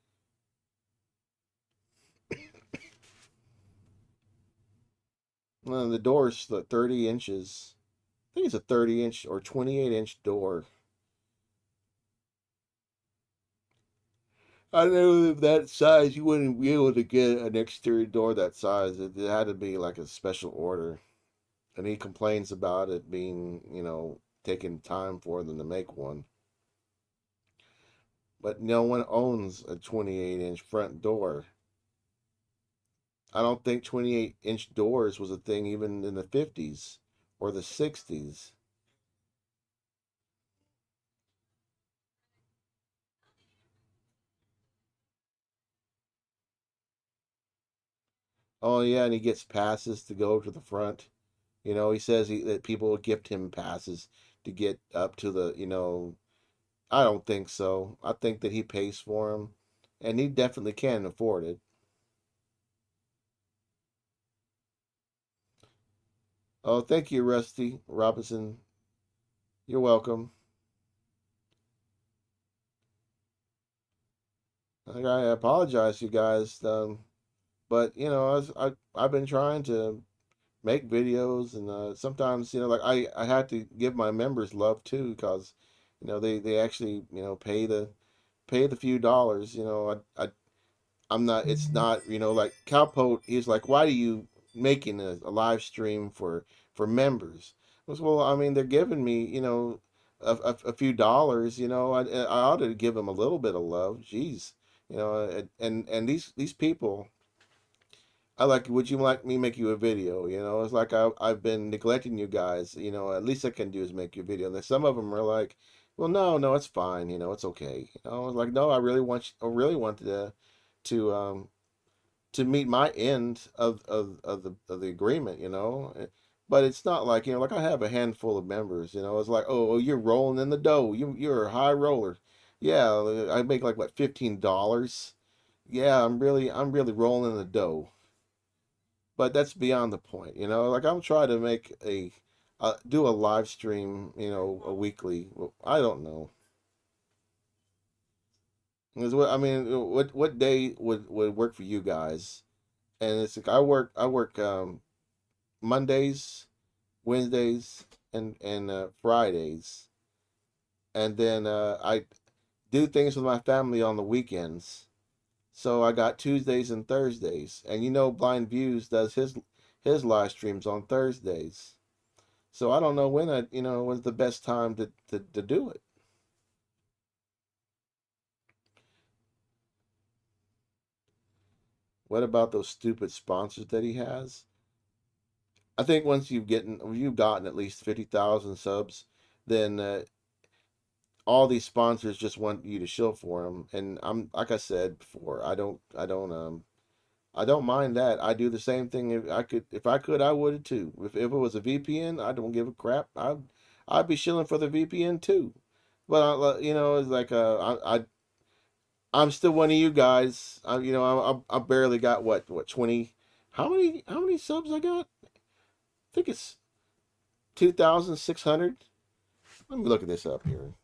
The door's like 30 inches. I think it's a 30-inch or 28-inch door. I know that size, you wouldn't be able to get an exterior door that size. It had to be like a special order. And he complains about it being, taking time for them to make one. But no one owns a 28-inch front door. I don't think 28-inch doors was a thing even in the 50s or the 60s. Oh yeah, and he gets passes to go to the front. You know, he says that people will gift him passes to get up to the. You know, I don't think so. I think that he pays for them, and he definitely can afford it. Oh, thank you, Rusty Robinson. You're welcome. I apologize, you guys. But you know, I've been trying to make videos, and sometimes you know, like I had to give my members love too, because you know they actually you know pay the few dollars. You know, I'm not. It's not. You know, like Cowpote. He's like, why are you making a live stream for members? I was, well, I mean, they're giving me, you know, a few dollars. You know, I ought to give them a little bit of love. Jeez, you know, and these people. I like, would you like me make you a video? You know, it's like I've been neglecting you guys. You know, at least I can do is make you a video. And then some of them are like, well, no, it's fine. You know, it's okay. You know, I was like, no, I really wanted to meet my end of the agreement. You know, but it's not like, you know, like I have a handful of members. You know, it's like, oh, you're rolling in the dough. You're a high roller. Yeah, I make like what, $15. Yeah, I'm really rolling in the dough, but that's beyond the point. You know, like I'm trying to make do a live stream, you know, a weekly. Well, I don't know. Is what I mean. What day would work for you guys? And it's like I work Mondays, Wednesdays, and Fridays, and then I do things with my family on the weekends. So I got Tuesdays and Thursdays, and you know, Blind Views does his live streams on Thursdays. So I don't know when you know, was the best time to do it. What about those stupid sponsors that he has? I think once you've gotten at least 50,000 subs, then all these sponsors just want you to shill for them. And I'm like I said before, I don't mind that. I do the same thing. If I could, I would too. If it was a VPN, I don't give a crap. I'd be shilling for the VPN too. But you know, it's like I'm still one of you guys. You know, I barely got what 20. How many subs I got? I think it's 2,600. Let me look at this up here.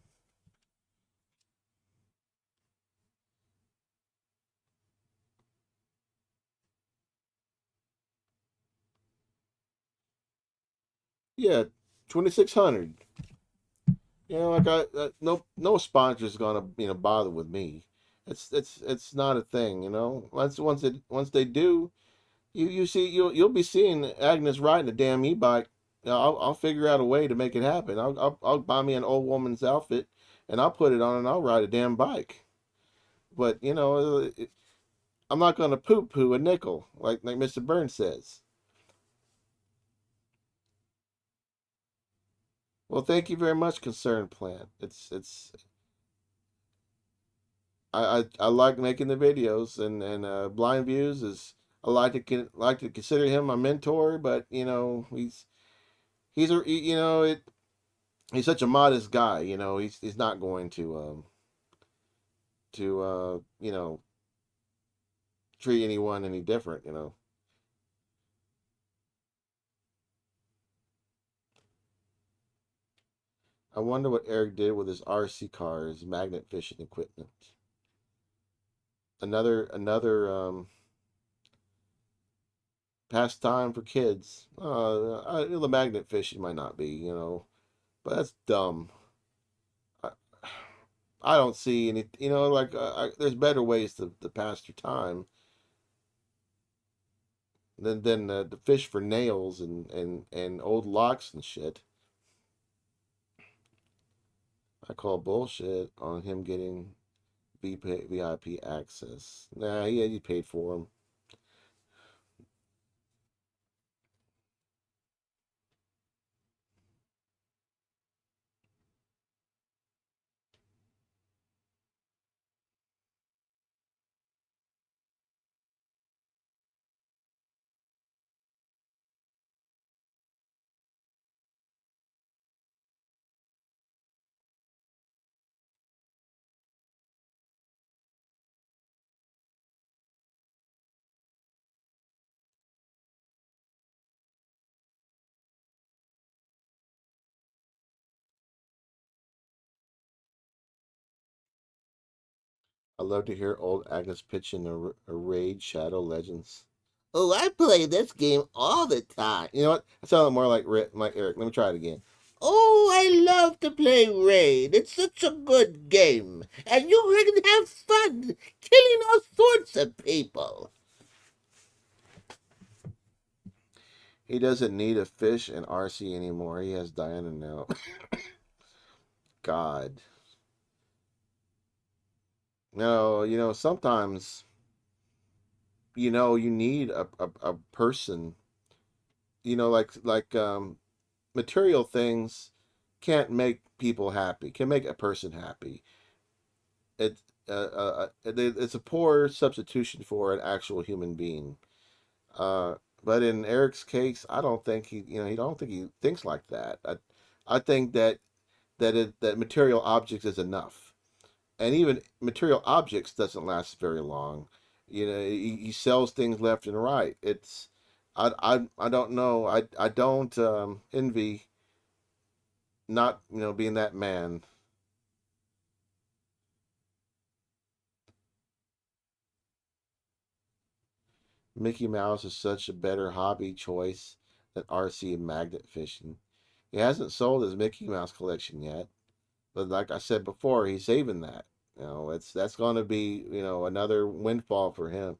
Yeah, 2,600. You know, like no sponsor's gonna bother with me. It's not a thing. You know, once they do, you see you'll be seeing Agnes riding a damn e-bike. I'll figure out a way to make it happen. I'll buy me an old woman's outfit, and I'll put it on, and I'll ride a damn bike. But you know, I'm not gonna poo poo a nickel like Mr. Burns says. Well, thank you very much, Concerned Plant. It's I like making the videos, and Blind Views is, I like to consider him my mentor, but you know you know he's such a modest guy. You know, he's not going to you know, treat anyone any different. You know, I wonder what Eric did with his RC cars, magnet fishing equipment. Another pastime for kids. The magnet fishing might not be, you know, but that's dumb. I, I don't see any, you know, like there's better ways to pass your time than to fish for nails and old locks and shit. I call bullshit on him getting VIP access. Nah, he paid for them. I love to hear old Agnes pitch in a raid Shadow Legends. Oh, I play this game all the time. You know what? I sound more like Eric. Let me try it again. Oh, I love to play Raid. It's such a good game. And you can have fun killing all sorts of people. He doesn't need a fish and RC anymore. He has Diana now. God. No, sometimes, you need a person, material things can't make people happy, can make a person happy. It's a poor substitution for an actual human being. Uh, but in Eric's case, I don't think he don't think he thinks like that. I think that material objects is enough, and even material objects doesn't last very long. He sells things left and right. I don't know. I don't envy not being that man. Mickey Mouse is such a better hobby choice than RC and magnet fishing. He hasn't sold his Mickey Mouse collection yet, but like I said before, he's saving that. That's going to be another windfall for him.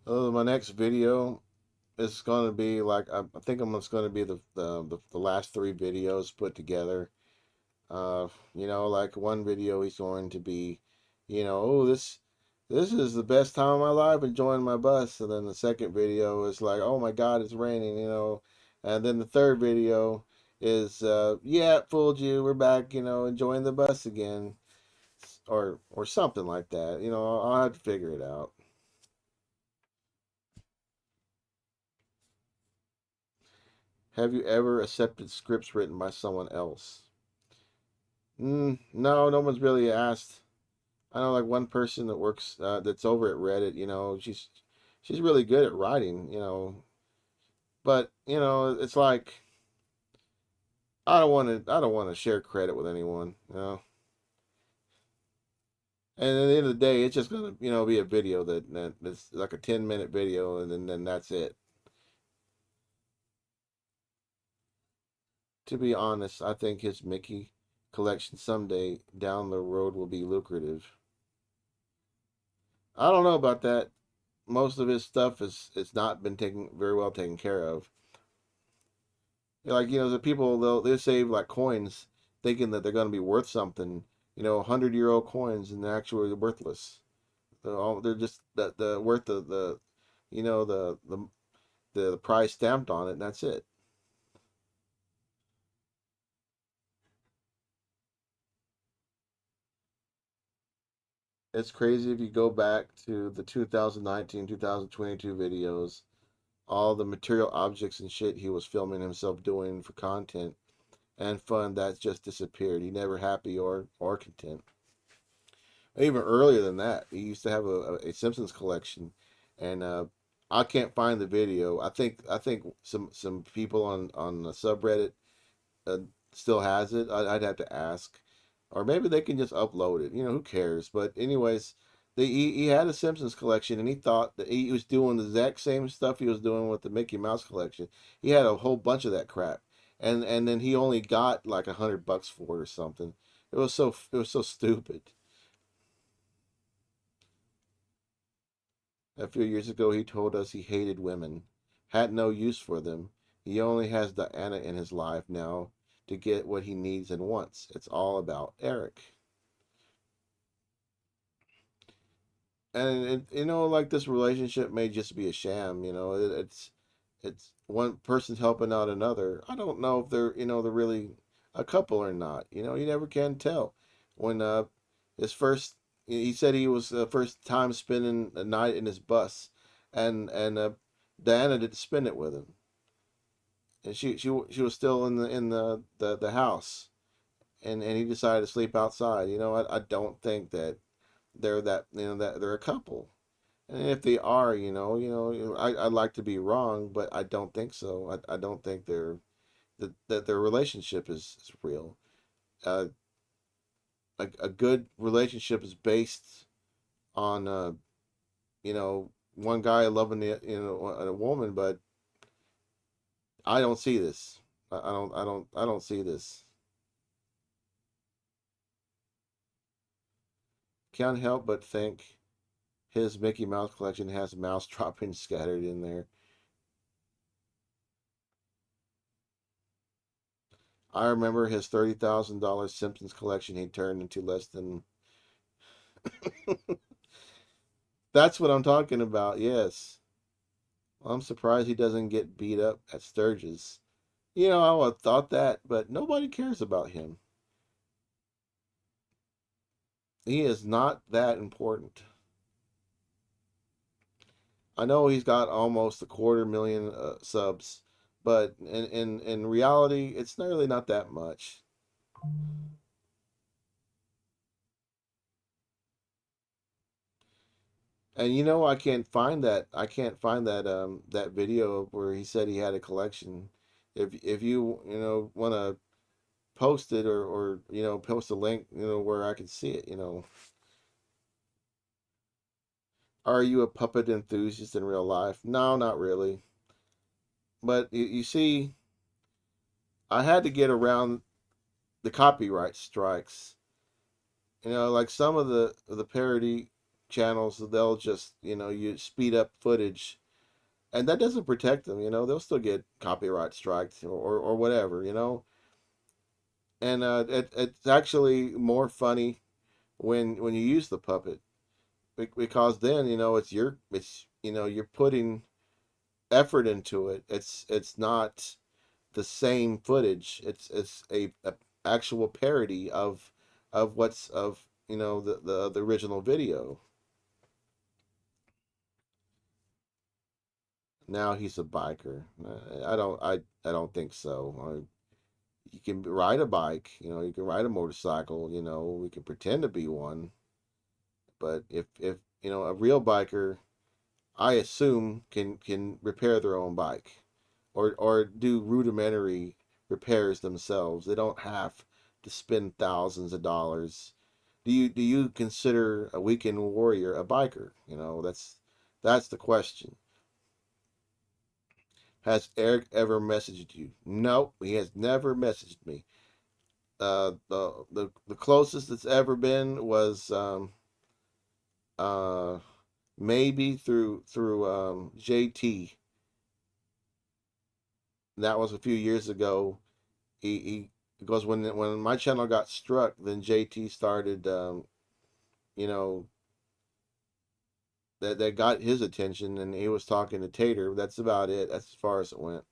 My next video is going to be like I think it's going to be the last three videos put together. Like one video he's going to be, oh, this is the best time of my life enjoying my bus, and then the second video is like, oh my God, it's raining, and then the third video is, yeah, it fooled you, we're back, enjoying the bus again, or something like that. I'll have to figure it out. Have you ever accepted scripts written by someone else? No, no one's really asked. I know like one person that works that's over at Reddit. She's really good at writing. But it's like I don't want to share credit with anyone. And at the end of the day, it's just gonna be a video that's like a 10-minute video, and then that's it. To be honest, I think his Mickey collection someday down the road will be lucrative. I don't know about that. Most of his stuff is it's not been taken very well taken care of. Like the people they'll save like coins, thinking that they're going to be worth something. 100-year-old coins, and they're actually worthless. They're just the worth of the you know the price stamped on it, and that's it. It's crazy if you go back to the 2019, 2022 videos, all the material objects and shit he was filming himself doing for content and fun that's just disappeared. He never happy or content. Even earlier than that, he used to have a Simpsons collection, and I can't find the video. I think some people on the subreddit uh, still has it. I'd have to ask, or maybe they can just upload it. Who cares? But anyways, he had a Simpsons collection, and he thought that he was doing the exact same stuff he was doing with the Mickey Mouse collection. He had a whole bunch of that crap, and then he only got like $100 for it or something. It was so stupid. A few years ago, he told us he hated women, had no use for them. He only has Diana in his life now to get what he needs and wants. It's all about Eric. And like this relationship may just be a sham. It's one person's helping out another. I don't know if they're really a couple or not. You never can tell. When his first, he said he was the first time spending a night in his bus, and Diana didn't spend it with him, and she was still in the house, and he decided to sleep outside. I don't think that they're that they're a couple. And if they are, I'd like to be wrong, but I don't think so. I don't think that their relationship is real. Uh, a good relationship is based on one guy loving a woman, but I don't see this. I don't see this. Can't help but think his Mickey Mouse collection has mouse droppings scattered in there. I remember his $30,000 Simpsons collection he turned into less than. That's what I'm talking about, yes. Well, I'm surprised he doesn't get beat up at Sturgis. I would have thought that, but nobody cares about him. He is not that important. I know he's got almost 250,000 subs, but in reality, it's really not that much. And I can't find that. I can't find that video where he said he had a collection. If you want to post it or post a link where I can see it. Are you a puppet enthusiast in real life? No, not really. But you see, I had to get around the copyright strikes. Like some of the parody channels, they'll just you speed up footage, and that doesn't protect them. They'll still get copyright strikes or whatever. And it's actually more funny when you use the puppet, because then you're putting effort into it. It's not the same footage. It's a actual parody of what's of the original video. Now he's a biker. I don't think so. You can ride a bike, you can ride a motorcycle, we can pretend to be one. But if a real biker, I assume can repair their own bike, or do rudimentary repairs themselves. They don't have to spend thousands of dollars. Do you consider a weekend warrior a biker? That's the question. Has Eric ever messaged you? No, he has never messaged me. The closest it's ever been was uh maybe through JT. That was a few years ago. He because when my channel got struck, then JT started you know that got his attention, and he was talking to Tater. That's about it. That's as far as it went.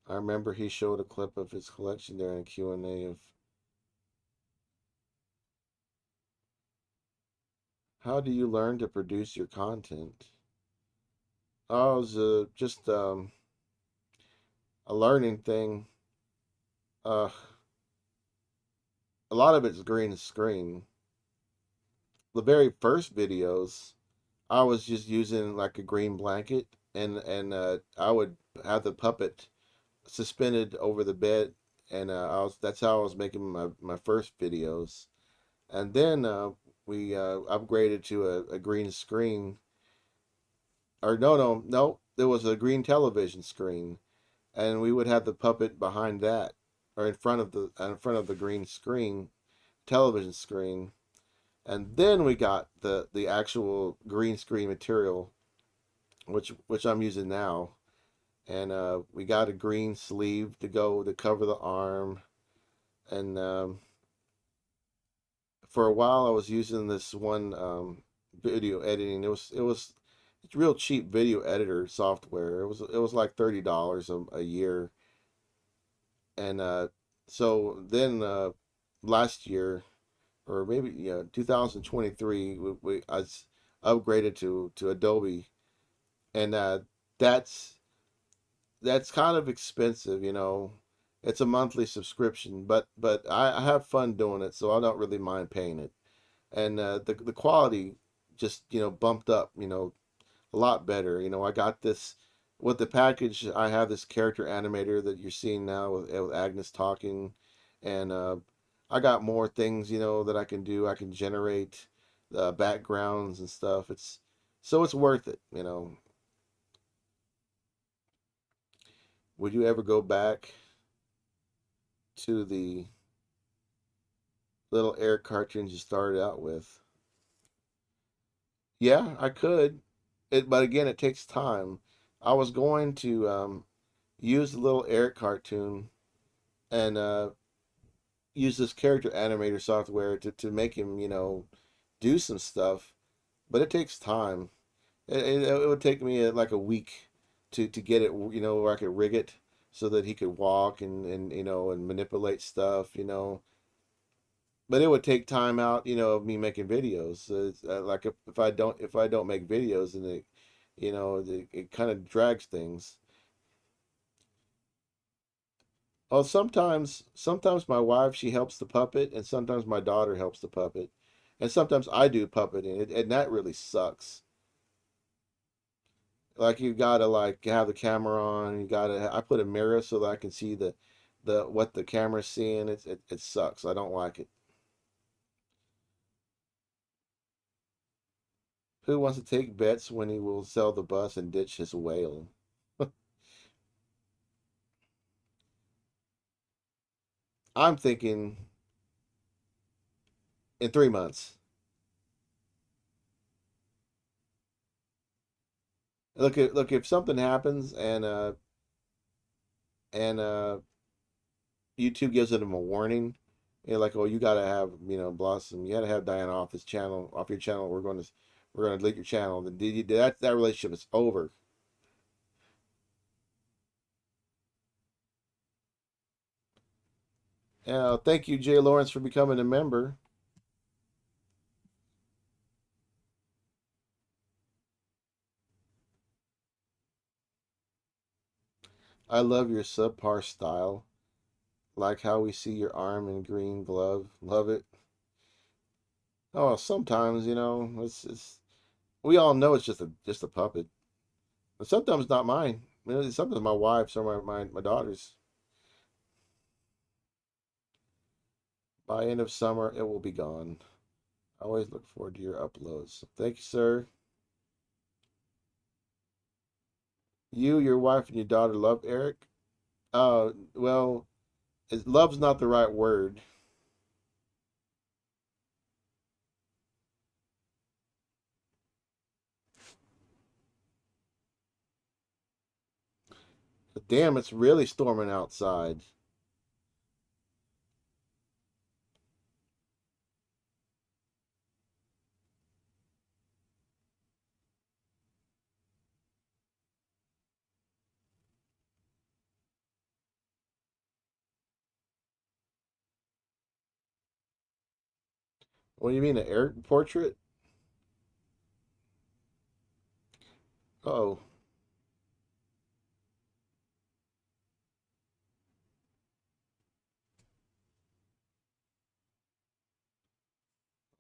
I remember he showed a clip of his collection during a Q&A of how do you learn to produce your content. Oh, it was just a learning thing. Uh, a lot of it's green screen. The very first videos, I was just using like a green blanket, and I would have the puppet suspended over the bed, and that's how I was making my first videos. And then we upgraded to a green screen. Or no, there was a green television screen, and we would have the puppet behind that, or in front of the green screen television screen. and then we got the actual green screen material, which I'm using now, and we got a green sleeve to go to cover the arm, and for a while I was using this one video editing. It was it's real cheap video editor software. It was like $30 a year, and so then last year, or maybe, 2023, I upgraded to Adobe, and that's that's kind of expensive, It's a monthly subscription, but I have fun doing it, so I don't really mind paying it. And the quality just, bumped up, a lot better. I got this with the package. I have this character animator that you're seeing now with Agnes talking, and I got more things, that I can do. I can generate backgrounds and stuff. It's worth it. Would you ever go back to the little air cartoons you started out with? Yeah, I could. But again, it takes time. I was going to use the little air cartoon and use this character animator software to make him, do some stuff. But it takes time. It would take me like a week to get it, where I could rig it so that he could walk and manipulate stuff. But it would take time out, of me making videos. So it's, like if I don't make videos, then it kind of drags things. Well, sometimes my wife, she helps the puppet, and sometimes my daughter helps the puppet, and sometimes I do puppeting, and that really sucks. Like you gotta like have the camera on. I put a mirror so that I can see the what the camera's seeing. It sucks. I don't like it. Who wants to take bets when he will sell the bus and ditch his whale? I'm thinking in 3 months. Look, if something happens and YouTube gives them a warning, like, oh, you gotta have, Blossom, you gotta have Diana off this channel, off your channel. We're gonna delete your channel. That relationship is over. Thank you, Jay Lawrence, for becoming a member. I love your subpar style, like how we see your arm in green glove. Love it. Oh, sometimes, it's we all know it's just a puppet. But sometimes not mine. Sometimes my wife's or my daughter's. By end of summer, it will be gone. I always look forward to your uploads. Thank you, sir. You, your wife, and your daughter love Eric? Well, love's not the right word. But damn, it's really storming outside. What do you mean, an Eric portrait? Oh,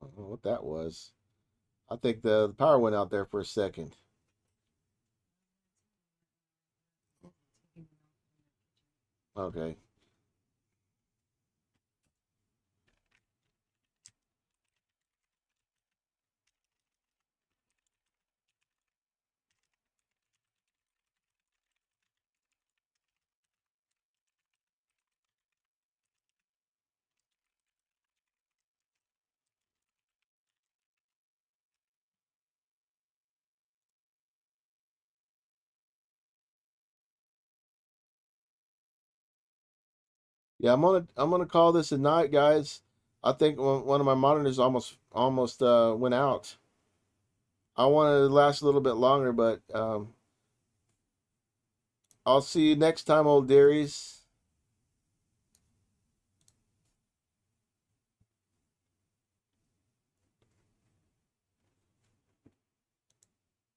I don't know what that was. I think the power went out there for a second. Okay. Yeah, I'm gonna call this a night, guys. I think one of my monitors almost went out. I wanted it to last a little bit longer, but I'll see you next time, old dearies.